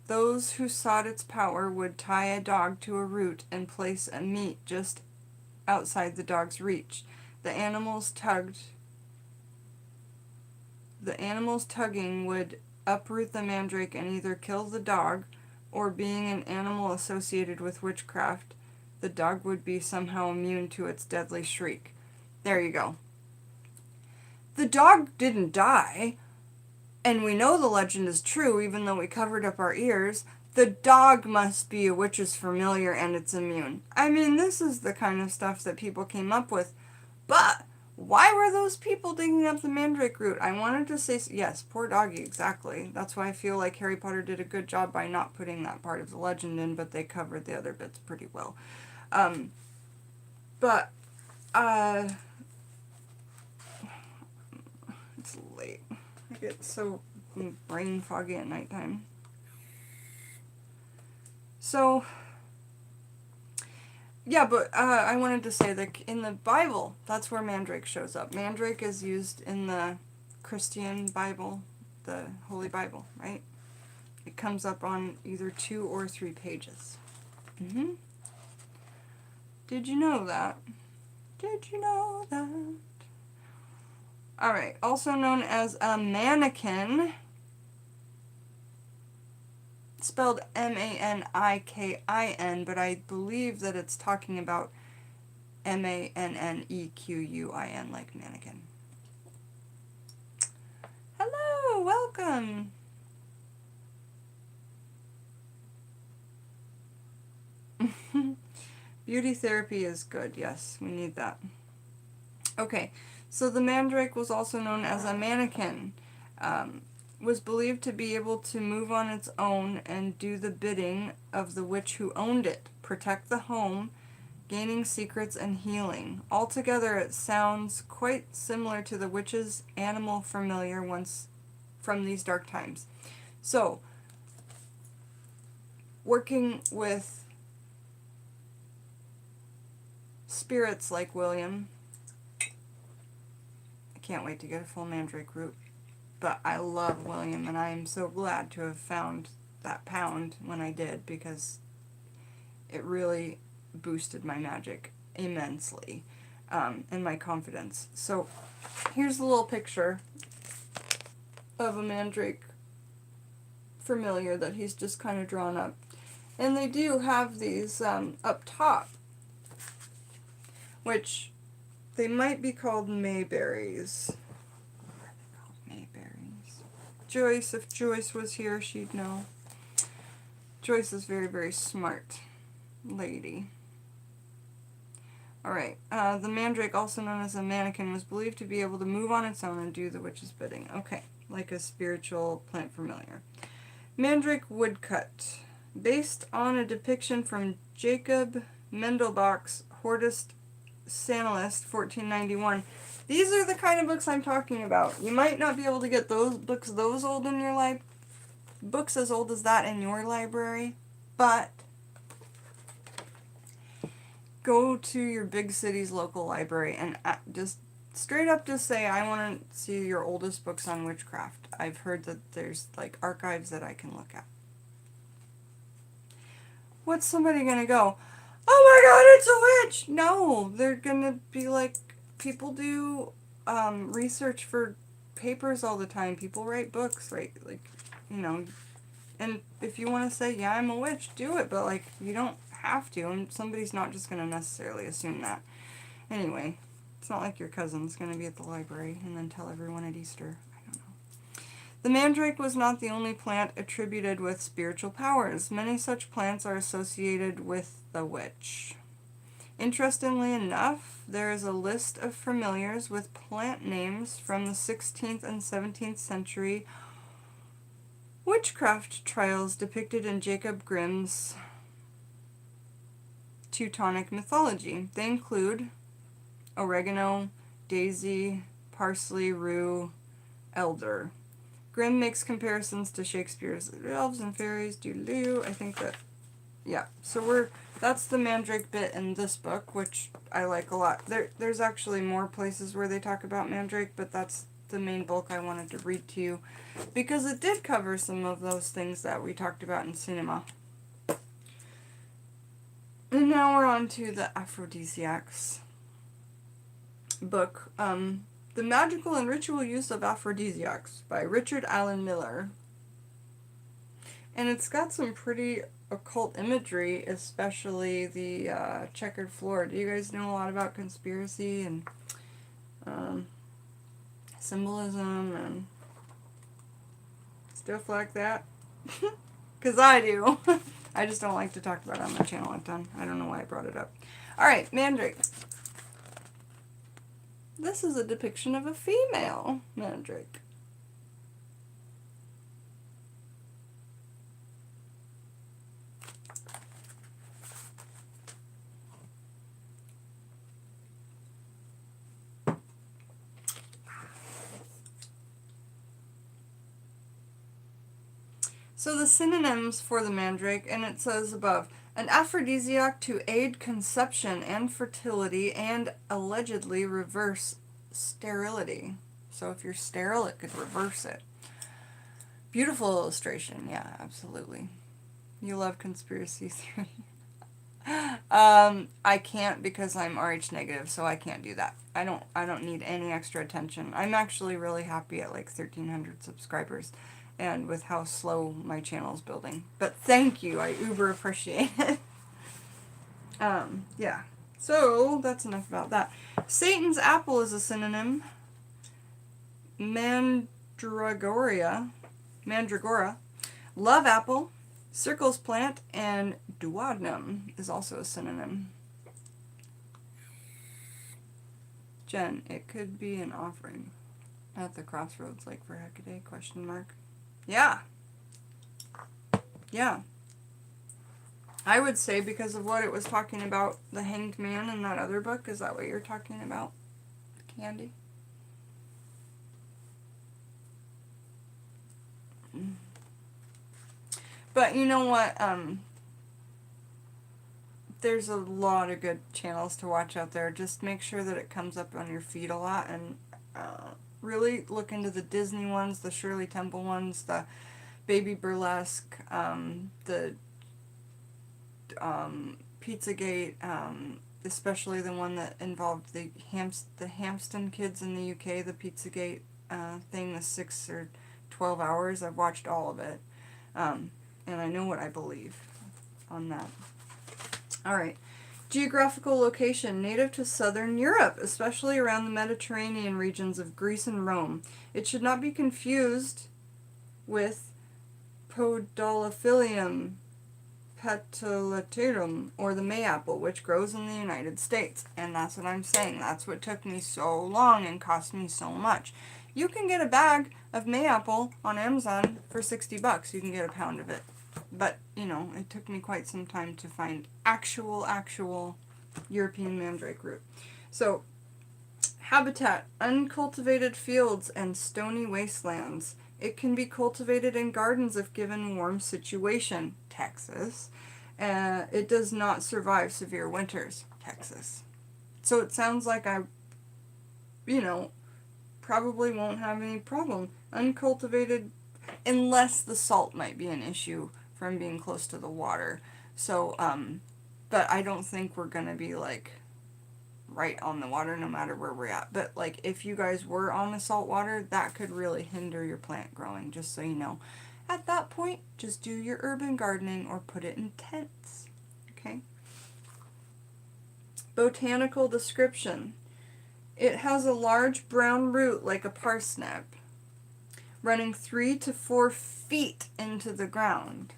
[SPEAKER 1] Those who sought its power would tie a dog to a root and place a meat just outside the dog's reach. The animals tugging would uproot the mandrake and either kill the dog, or being an animal associated with witchcraft, the dog would be somehow immune to its deadly shriek. There you go. The dog didn't die, and we know the legend is true even though we covered up our ears. The dog must be a witch's familiar and it's immune. I mean, this is the kind of stuff that people came up with. But why were those people digging up the mandrake root? I wanted to say, yes, poor doggy, exactly. That's why I feel like Harry Potter did a good job by not putting that part of the legend in, but they covered the other bits pretty well. It's late. I get so brain foggy at nighttime. So, yeah, but I wanted to say that in the Bible, that's where Mandrake shows up. Mandrake is used in the Christian Bible, the Holy Bible, right? It comes up on either 2 or 3 pages. Did you know that? Did you know that? Alright, also known as a mannequin, spelled M-A-N-I-K-I-N, but I believe that it's talking about M-A-N-N-E-Q-U-I-N, like mannequin. Hello, welcome. Beauty therapy is good, yes, we need that. Okay, so the mandrake was also known as a mannequin. Was believed to be able to move on its own and do the bidding of the witch who owned it, protect the home, gaining secrets and healing. Altogether, it sounds quite similar to the witch's animal familiar once from these dark times. So, working with spirits like William, I can't wait to get a full mandrake root. But I love William, and I am so glad to have found that pound when I did, because it really boosted my magic immensely, and my confidence. So here's a little picture of a mandrake familiar that he's just kind of drawn up. And they do have these up top, which they might be called mayberries. Joyce, if Joyce was here, she'd know. Joyce is very, very smart lady. Alright, the mandrake, also known as a mannequin, was believed to be able to move on its own and do the witch's bidding. Okay, like a spiritual plant familiar. Mandrake woodcut, based on a depiction from Jacob Mendelbach's Hortus Sannalist, 1491. These are the kind of books I'm talking about. You might not be able to get those books those old in your books as old as that in your library, but go to your big city's local library and just straight up just say, I want to see your oldest books on witchcraft. I've heard that there's like archives that I can look at. What's somebody gonna go, oh my god, it's a witch? No, they're gonna be like, people do research for papers all the time. People write books, right? Like, you know, and if you want to say, yeah, I'm a witch, do it, but like, you don't have to, and somebody's not just going to necessarily assume that. Anyway, it's not like your cousin's going to be at the library and then tell everyone at Easter. I don't know. The mandrake was not the only plant attributed with spiritual powers. Many such plants are associated with the witch. Interestingly enough, there is a list of familiars with plant names from the 16th and 17th century witchcraft trials depicted in Jacob Grimm's Teutonic mythology. They include oregano, daisy, parsley, rue, elder. Grimm makes comparisons to Shakespeare's elves and fairies, doodaloo. I think that, Yeah, so that's the Mandrake bit in this book, which I like a lot. There's actually more places where they talk about Mandrake, but that's the main bulk I wanted to read to you, because it did cover some of those things that we talked about in cinema. And now we're on to the Aphrodisiacs book, The Magical and Ritual Use of Aphrodisiacs by Richard Allen Miller. And it's got some pretty occult imagery, especially the checkered floor. Do you guys know a lot about conspiracy and symbolism and stuff like that? Because I do. I just don't like to talk about it on my channel a ton. I don't know why I brought it up. Alright, Mandrake. This is a depiction of a female Mandrake. So the synonyms for the Mandrake, and it says above, an aphrodisiac to aid conception and fertility and allegedly reverse sterility. So if you're sterile, it could reverse it. Beautiful illustration. Yeah, absolutely. You love conspiracy theory. I can't because I'm Rh negative, so I can't do that. I don't need any extra attention. I'm actually really happy at like 1,300 subscribers, and with how slow my channel is building. But thank you, I uber appreciate it. Yeah. So that's enough about that. Satan's apple is a synonym. Mandragora, love apple, circles plant, and duodenum is also a synonym. Jen, it could be an offering at the crossroads, like for Hecate, question mark. Yeah. Yeah. I would say because of what it was talking about, the hanged man in that other book. Is that what you're talking about? Candy? But you know what? There's a lot of good channels to watch out there. Just make sure that it comes up on your feed a lot, and really look into the Disney ones, the Shirley Temple ones, the Baby Burlesque, the Pizzagate, especially the one that involved the Hampstead kids in the UK, the Pizzagate thing, the 6 or 12 hours. I've watched all of it, and I know what I believe on that. Alright. Geographical location, native to southern Europe, especially around the Mediterranean regions of Greece and Rome. It should not be confused with Podolophilium petulatatum, or the mayapple, which grows in the United States. And that's what I'm saying. That's what took me so long and cost me so much. You can get a bag of mayapple on Amazon for $60. You can get a pound of it. But, you know, it took me quite some time to find actual European mandrake root. So, habitat, uncultivated fields and stony wastelands. It can be cultivated in gardens if given warm situation. Texas. It does not survive severe winters. Texas. So it sounds like I, probably won't have any problem. Uncultivated, unless the salt might be an issue from being close to the water. So, but I don't think we're going to be, like, right on the water no matter where we're at. But, like, if you guys were on the salt water, that could really hinder your plant growing, just so you know. At that point, just do your urban gardening or put it in tents. Okay? Botanical description. It has a large brown root like a parsnip, running 3 to 4 feet into the ground.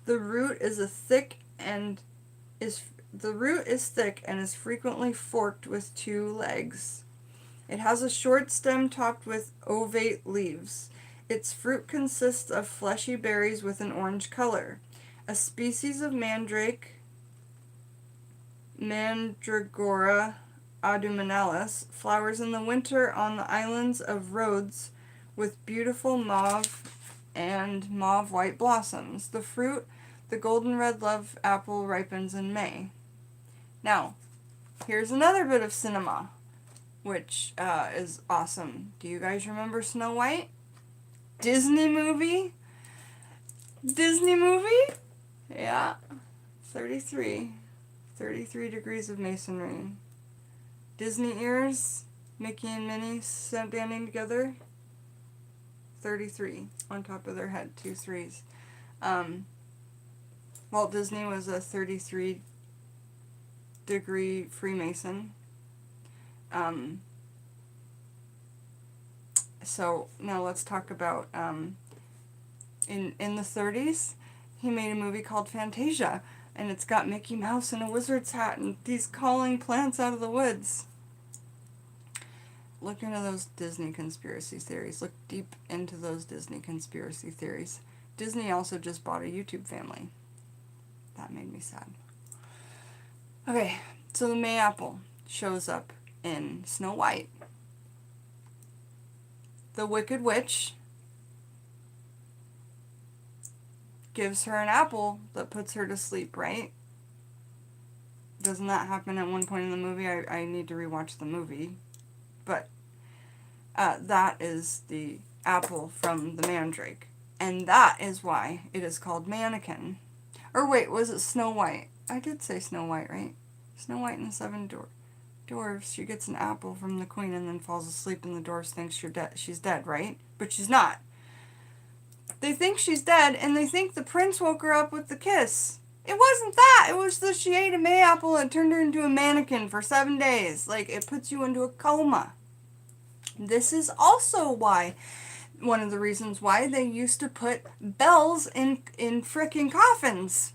[SPEAKER 1] The root is thick and is frequently forked with 2 legs. It has a short stem topped with ovate leaves. Its fruit consists of fleshy berries with an orange color. A species of mandrake, Mandragora autumnalis, flowers in the winter on the islands of Rhodes with beautiful mauve and mauve-white blossoms. The fruit, The golden red love apple ripens in May. Now, here's another bit of cinema, which is awesome. Do you guys remember Snow White? Disney movie? Disney movie? Yeah. 33. 33 degrees of masonry. Disney ears, Mickey and Minnie banding together. 33 on top of their head, 2 threes. Walt Disney was a 33-degree Freemason. So now let's talk about in the 30s, he made a movie called Fantasia, and it's got Mickey Mouse in a wizard's hat, and he's calling plants out of the woods. Look into those Disney conspiracy theories. Look deep into those Disney conspiracy theories. Disney also just bought a YouTube family. That made me sad. Okay, so the Mayapple shows up in Snow White. The Wicked Witch gives her an apple that puts her to sleep, right? Doesn't that happen at one point in the movie? I need to rewatch the movie. But that is the apple from the Mandrake. And that is why it is called Mannequin. Or wait, was it Snow White? I did say Snow White, right? Snow White and the Seven Dwarfs. She gets an apple from the queen and then falls asleep, and the dwarfs think she's dead, right? But she's not. They think she's dead, and they think the prince woke her up with the kiss. It wasn't that. It was that she ate a mayapple and turned her into a mannequin for 7 days. Like, it puts you into a coma. This is also why, one of the reasons why they used to put bells in frickin' coffins.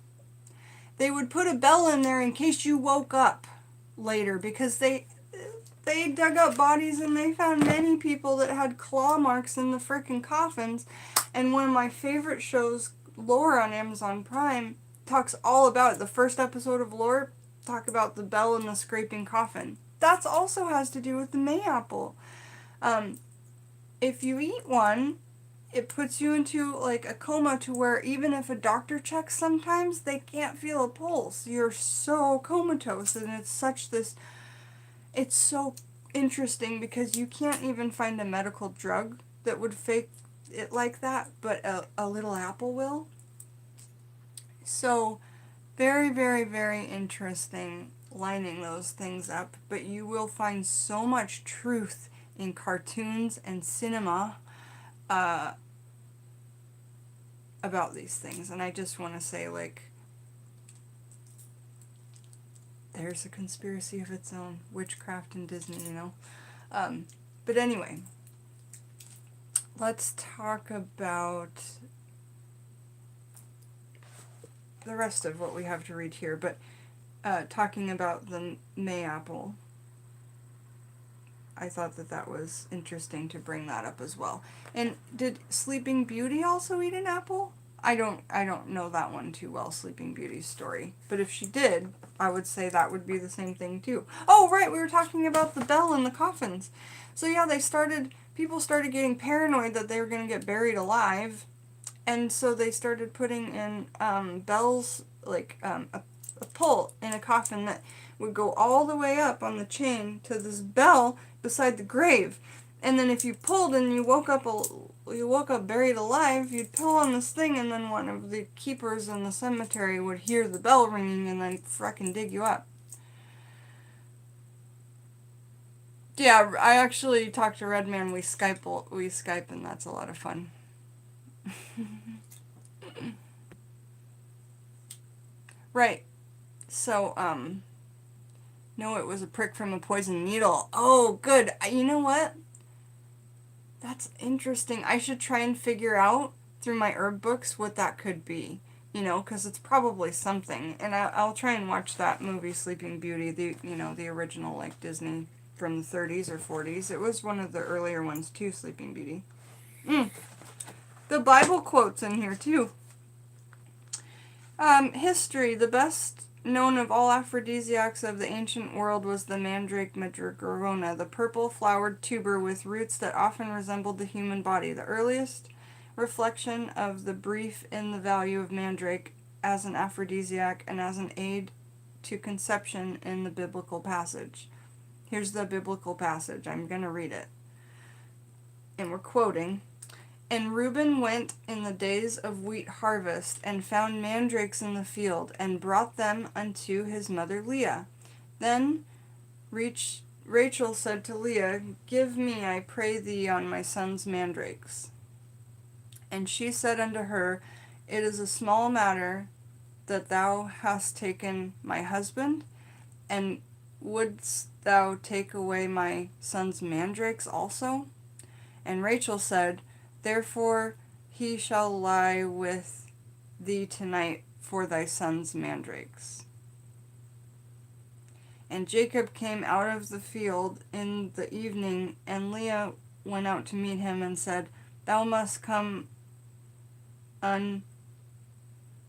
[SPEAKER 1] They would put a bell in there in case you woke up later, because they dug up bodies and they found many people that had claw marks in the frickin' coffins. And one of my favorite shows, Lore on Amazon Prime, talks all about it. The first episode of Lore talk about the bell in the scraping coffin. That also has to do with the mayapple. If you eat one, it puts you into like a coma to where even if a doctor checks sometimes, they can't feel a pulse. You're so comatose, and it's so interesting because you can't even find a medical drug that would fake it like that, but a little apple will. So very, very, very interesting lining those things up, but you will find so much truth in cartoons and cinema about these things. And I just want to say, like, there's a conspiracy of its own. Witchcraft and Disney, you know. But anyway, let's talk about the rest of what we have to read here. But talking about the mayapple, I thought that was interesting to bring that up as well. And did Sleeping Beauty also eat an apple? I don't know that one too well, Sleeping Beauty's story. But if she did, I would say that would be the same thing too. Oh, right, we were talking about the bell in the coffins. So yeah, people started getting paranoid that they were going to get buried alive. And so they started putting in bells, like a pull in a coffin that would go all the way up on the chain to this bell beside the grave. And then if you pulled and you woke up buried alive, you'd pull on this thing, and then one of the keepers in the cemetery would hear the bell ringing and then frickin' dig you up. Yeah, I actually talked to Redman. We Skype, and that's a lot of fun. Right. So, no, it was a prick from a poison needle. Oh, good. You know what? That's interesting. I should try and figure out through my herb books what that could be. You know, because it's probably something. And I'll try and watch that movie, Sleeping Beauty, the original, like, Disney from the 30s or 40s. It was one of the earlier ones, too, Sleeping Beauty. The Bible quotes in here, too. History. The best known of all aphrodisiacs of the ancient world was the Mandrake Mandragorona, the purple-flowered tuber with roots that often resembled the human body. The earliest reflection of the belief in the value of mandrake as an aphrodisiac and as an aid to conception in the biblical passage. Here's the biblical passage. I'm going to read it. And we're quoting, "And Reuben went in the days of wheat harvest, and found mandrakes in the field, and brought them unto his mother Leah. Then Rachel said to Leah, Give me, I pray thee, on my son's mandrakes. And she said unto her, It is a small matter that thou hast taken my husband, and wouldst thou take away my son's mandrakes also? And Rachel said, Therefore he shall lie with thee tonight for thy son's mandrakes. And Jacob came out of the field in the evening, and Leah went out to meet him and said, Thou must come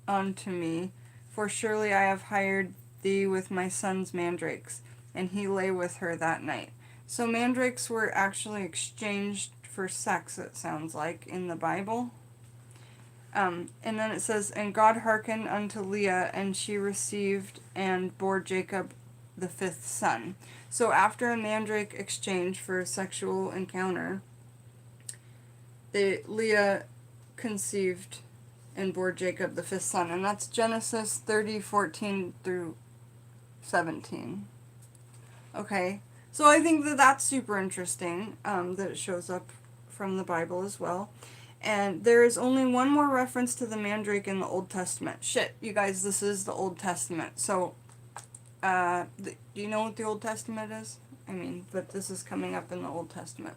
[SPEAKER 1] unto me, for surely I have hired thee with my son's mandrakes. And he lay with her that night." So mandrakes were actually exchanged for sex, it sounds like, in the Bible. And then it says, "And God hearkened unto Leah, and she received and bore Jacob the 5th son." So after a mandrake exchange for a sexual encounter, Leah conceived and bore Jacob the 5th son. And that's Genesis 30:14 through 17. Okay, so I think that that's super interesting, that it shows up from the Bible as well. And there is only one more reference to the mandrake in the Old Testament. Shit, you guys, this is the Old Testament. So, do you know what the Old Testament is? I mean, but this is coming up in the Old Testament.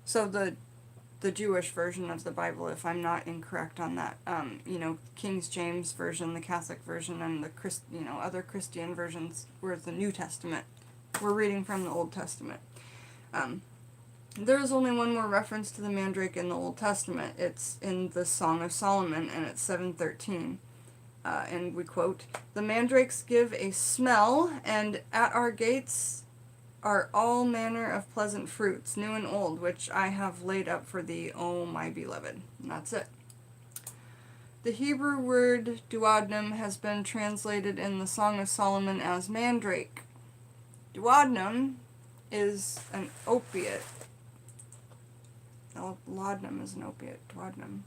[SPEAKER 1] So the Jewish version of the Bible, if I'm not incorrect on that, King James version, the Catholic version, and the other Christian versions were the New Testament. We're reading from the Old Testament. There is only one more reference to the mandrake in the Old Testament. It's in the Song of Solomon, and it's 7:13. And we quote, "The mandrakes give a smell, and at our gates are all manner of pleasant fruits, new and old, which I have laid up for thee, O my beloved." And that's it. The Hebrew word duodenum has been translated in the Song of Solomon as mandrake. Duodenum is an opiate. Laudanum is an opiate. Duodenum.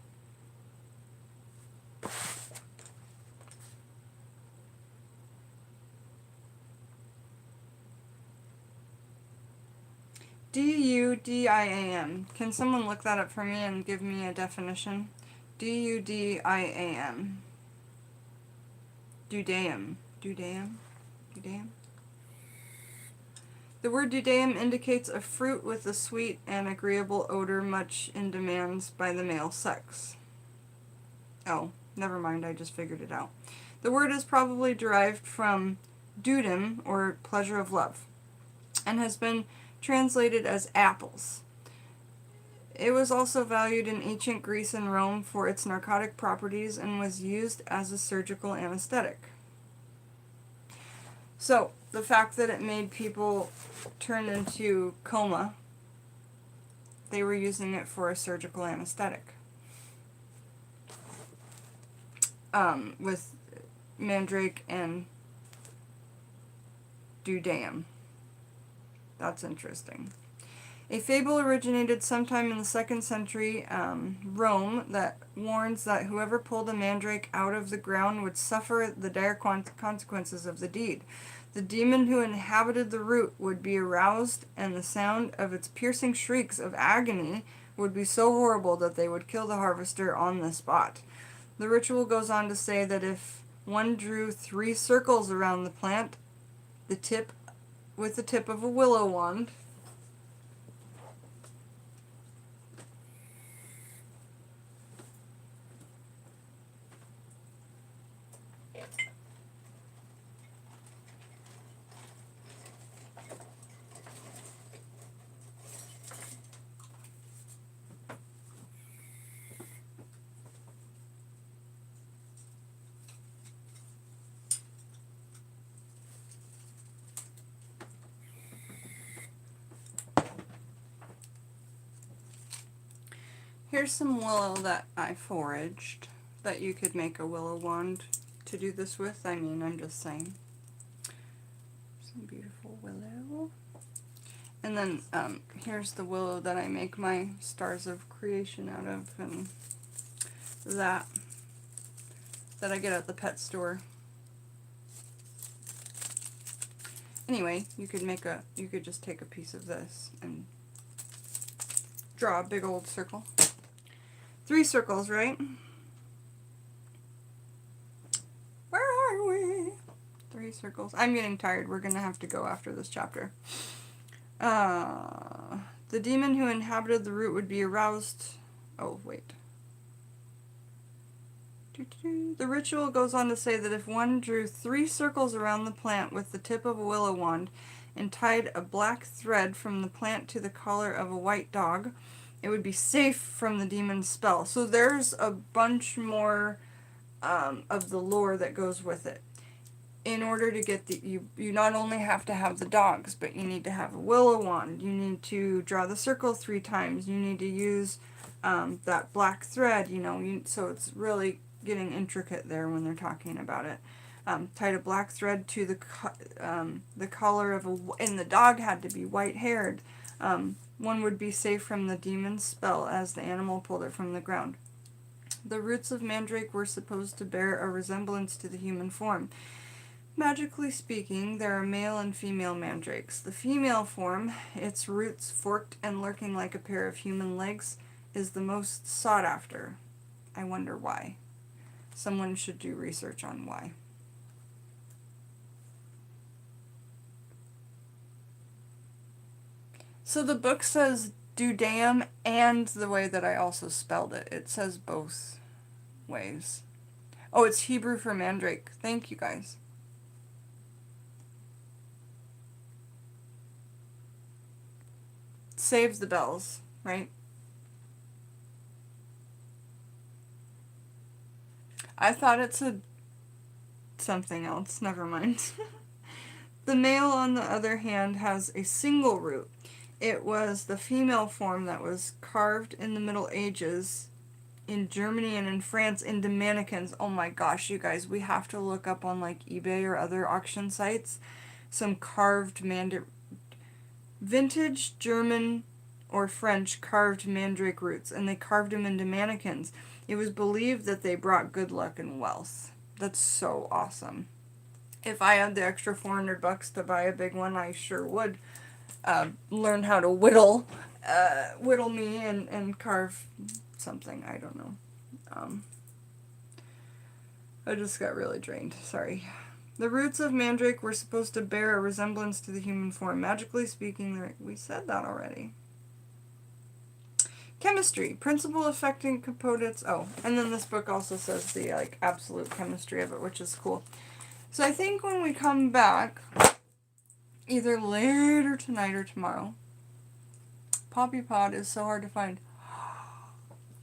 [SPEAKER 1] D-U-D-I-A-M. Can someone look that up for me and give me a definition? D-U-D-I-A-M. Dudaim. Dudaim? Dudaim? The word dudaim indicates a fruit with a sweet and agreeable odor much in demand by the male sex. Oh, never mind, I just figured it out. The word is probably derived from dudum, or pleasure of love, and has been translated as apples. It was also valued in ancient Greece and Rome for its narcotic properties and was used as a surgical anesthetic. So, the fact that it made people turn into coma, they were using it for a surgical anesthetic. With mandrake and dudaim. That's interesting. A fable originated sometime in the 2nd century Rome that warns that whoever pulled a mandrake out of the ground would suffer the dire consequences of the deed. The demon who inhabited the root would be aroused, and the sound of its piercing shrieks of agony would be so horrible that they would kill the harvester on the spot. The ritual goes on to say that if one drew 3 circles around the plant, with the tip of a willow wand, here's some willow that I foraged. that you could make a willow wand to do this with. I mean, I'm just saying. Some beautiful willow. And then here's the willow that I make my stars of creation out of, and that I get at the pet store. Anyway, you could just take a piece of this and draw a big old circle. 3 circles, right? Where are we? 3 circles. I'm getting tired. We're gonna have to go after this chapter. The demon who inhabited the root would be aroused. Oh, wait. The ritual goes on to say that if one drew 3 circles around the plant with the tip of a willow wand and tied a black thread from the plant to the collar of a white dog, it would be safe from the demon's spell. So there's a bunch more of the lore that goes with it. In order to get you not only have to have the dogs, but you need to have a willow wand. You need to draw the circle 3 times. You need to use that black thread, you know. So it's really getting intricate there when they're talking about it. Tied a black thread to the collar of and the dog had to be white-haired. One would be safe from the demon's spell as the animal pulled it from the ground. The roots of Mandrake were supposed to bear a resemblance to the human form. Magically speaking, there are male and female mandrakes. The female form, its roots forked and lurking like a pair of human legs, is the most sought after. I wonder why. Someone should do research on why. So the book says Dudam and the way that I also spelled it. It says both ways. Oh, it's Hebrew for mandrake. Thank you, guys. Saves the bells, right? I thought it said something else. Never mind. The male, on the other hand, has a single root. It was the female form that was carved in the Middle Ages in Germany and in France into mannequins. Oh my gosh, you guys, we have to look up on like eBay or other auction sites some carved vintage German or French carved mandrake roots, and they carved them into mannequins. It was believed that they brought good luck and wealth. That's so awesome. If I had the extra $400 to buy a big one, I sure would learn how to whittle me and carve something. I don't know. I just got really drained. Sorry. The roots of Mandrake were supposed to bear a resemblance to the human form. Magically speaking, we said that already. Chemistry. Principle affecting components. Oh, and then this book also says the absolute chemistry of it, which is cool. So I think when we come back, either later tonight or tomorrow, Poppy Pod is so hard to find.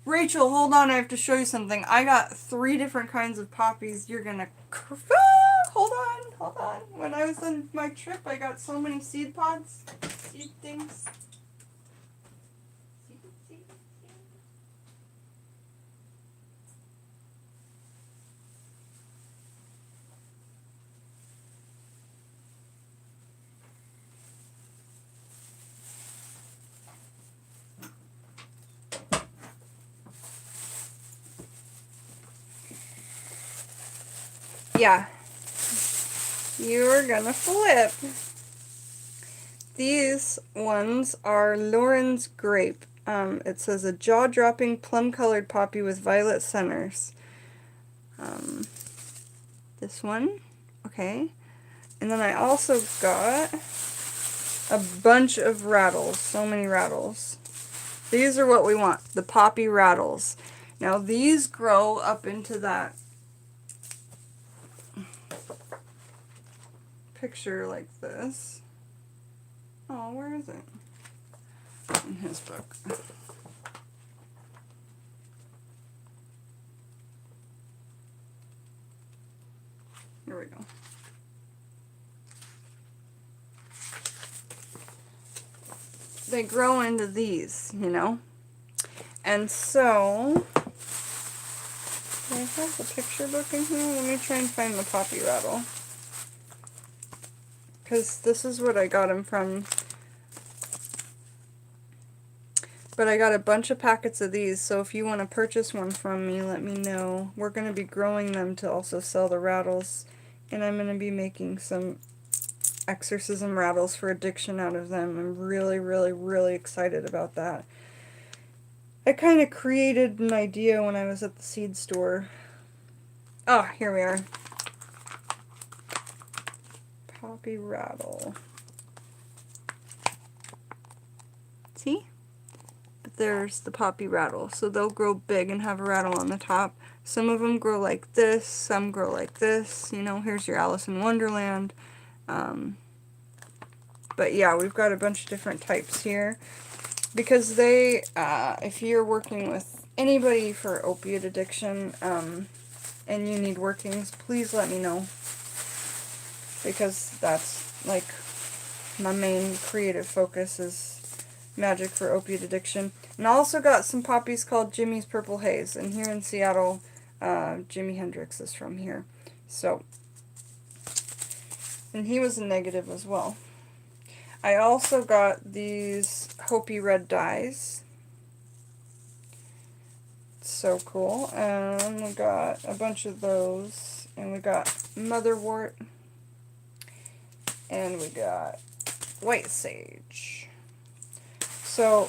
[SPEAKER 1] Rachel, hold on, I have to show you something. I got 3 different kinds of poppies. You're gonna... hold on. When I was on my trip, I got so many seed pods. Seed things. Yeah. You're gonna flip. These ones are Lauren's Grape. It says a jaw-dropping plum-colored poppy with violet centers. This one. Okay. And then I also got a bunch of rattles. So many rattles. These are what we want. The poppy rattles. Now these grow up into that picture like this. Oh, where is it? In his book. Here we go. They grow into these, you know? And so, I have the picture book in here? Let me try and find the poppy rattle. Because this is what I got him from. But I got a bunch of packets of these, so if you want to purchase one from me, let me know. We're going to be growing them to also sell the rattles. And I'm going to be making some exorcism rattles for addiction out of them. I'm really, really, really excited about that. I kind of created an idea when I was at the seed store. Oh, here we are. Poppy rattle. See? But there's the poppy rattle. So they'll grow big and have a rattle on the top. Some of them grow like this. Some grow like this. You know, here's your Alice in Wonderland. But yeah, we've got a bunch of different types here. Because they, if you're working with anybody for opiate addiction, and you need workings, please let me know. Because that's, like, my main creative focus is magic for opiate addiction. And I also got some poppies called Jimmy's Purple Haze. And here in Seattle, Jimi Hendrix is from here. So, and he was a negative as well. I also got these Hopi red dyes. So cool. And we got a bunch of those. And we got motherwort. And we got white sage. So,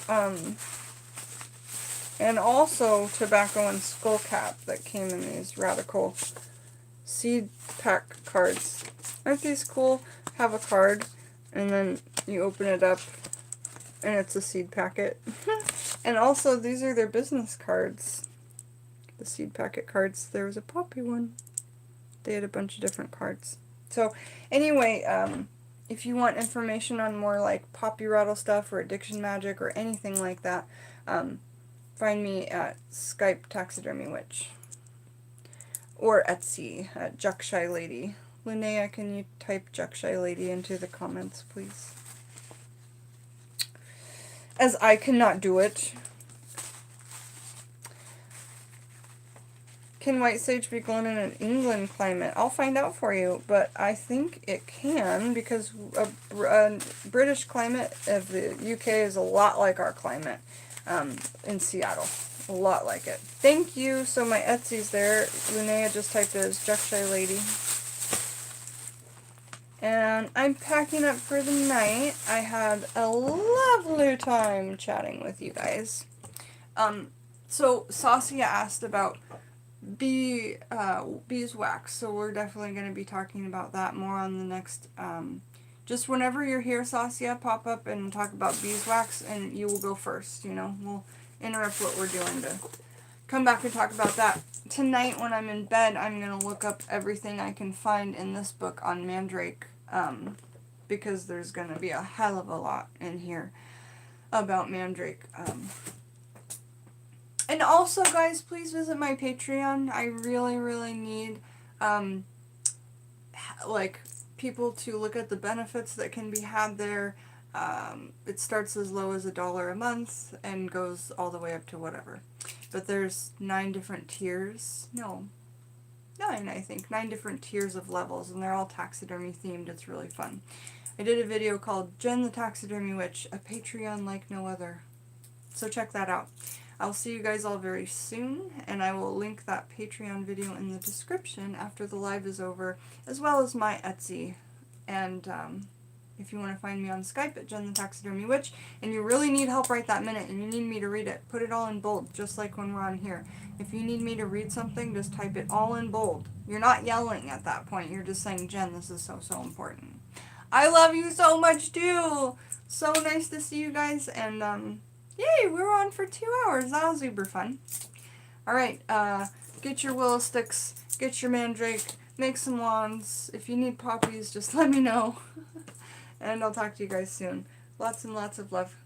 [SPEAKER 1] and also tobacco and skullcap that came in these radical seed pack cards. Aren't these cool? Have a card, and then you open it up, and it's a seed packet. And also, these are their business cards. The seed packet cards. There was a poppy one. They had a bunch of different cards. So, anyway, if you want information on more like poppy rattle stuff or addiction magic or anything like that, find me at Skype Taxidermy Witch. Or Etsy at Juckshy Lady. Linnea, can you type Juckshy Lady into the comments, please? As I cannot do it. Can white sage be grown in an England climate? I'll find out for you, but I think it can because a British climate of the UK is a lot like our climate in Seattle. A lot like it. Thank you. So my Etsy's there. Linnea just typed it as Juckshy Lady. And I'm packing up for the night. I had a lovely time chatting with you guys. So Saskia asked about beeswax, so we're definitely going to be talking about that more on the next, just whenever you're here, Saskia, pop up and talk about beeswax, and you will go first, you know, we'll interrupt what we're doing to come back and talk about that. Tonight, when I'm in bed, I'm going to look up everything I can find in this book on Mandrake, because there's going to be a hell of a lot in here about Mandrake, and also, guys, please visit my Patreon. I really, really need, like, people to look at the benefits that can be had there. It starts as low as $1 a month and goes all the way up to whatever. But there's 9 different tiers. No, 9, I think. 9 different tiers of levels, and they're all taxidermy themed. It's really fun. I did a video called Jen the Taxidermy Witch, a Patreon like no other. So check that out. I'll see you guys all very soon, and I will link that Patreon video in the description after the live is over, as well as my Etsy. And if you want to find me on Skype at Jen the Taxidermy Witch, and you really need help right that minute, and you need me to read it, put it all in bold, just like when we're on here. If you need me to read something, just type it all in bold. You're not yelling at that point, you're just saying, Jen, this is so, so important. I love you so much, too! So nice to see you guys, and yay, we were on for 2 hours. That was uber fun. Alright, get your willow sticks, get your mandrake, make some wands. If you need poppies, just let me know. And I'll talk to you guys soon. Lots and lots of love.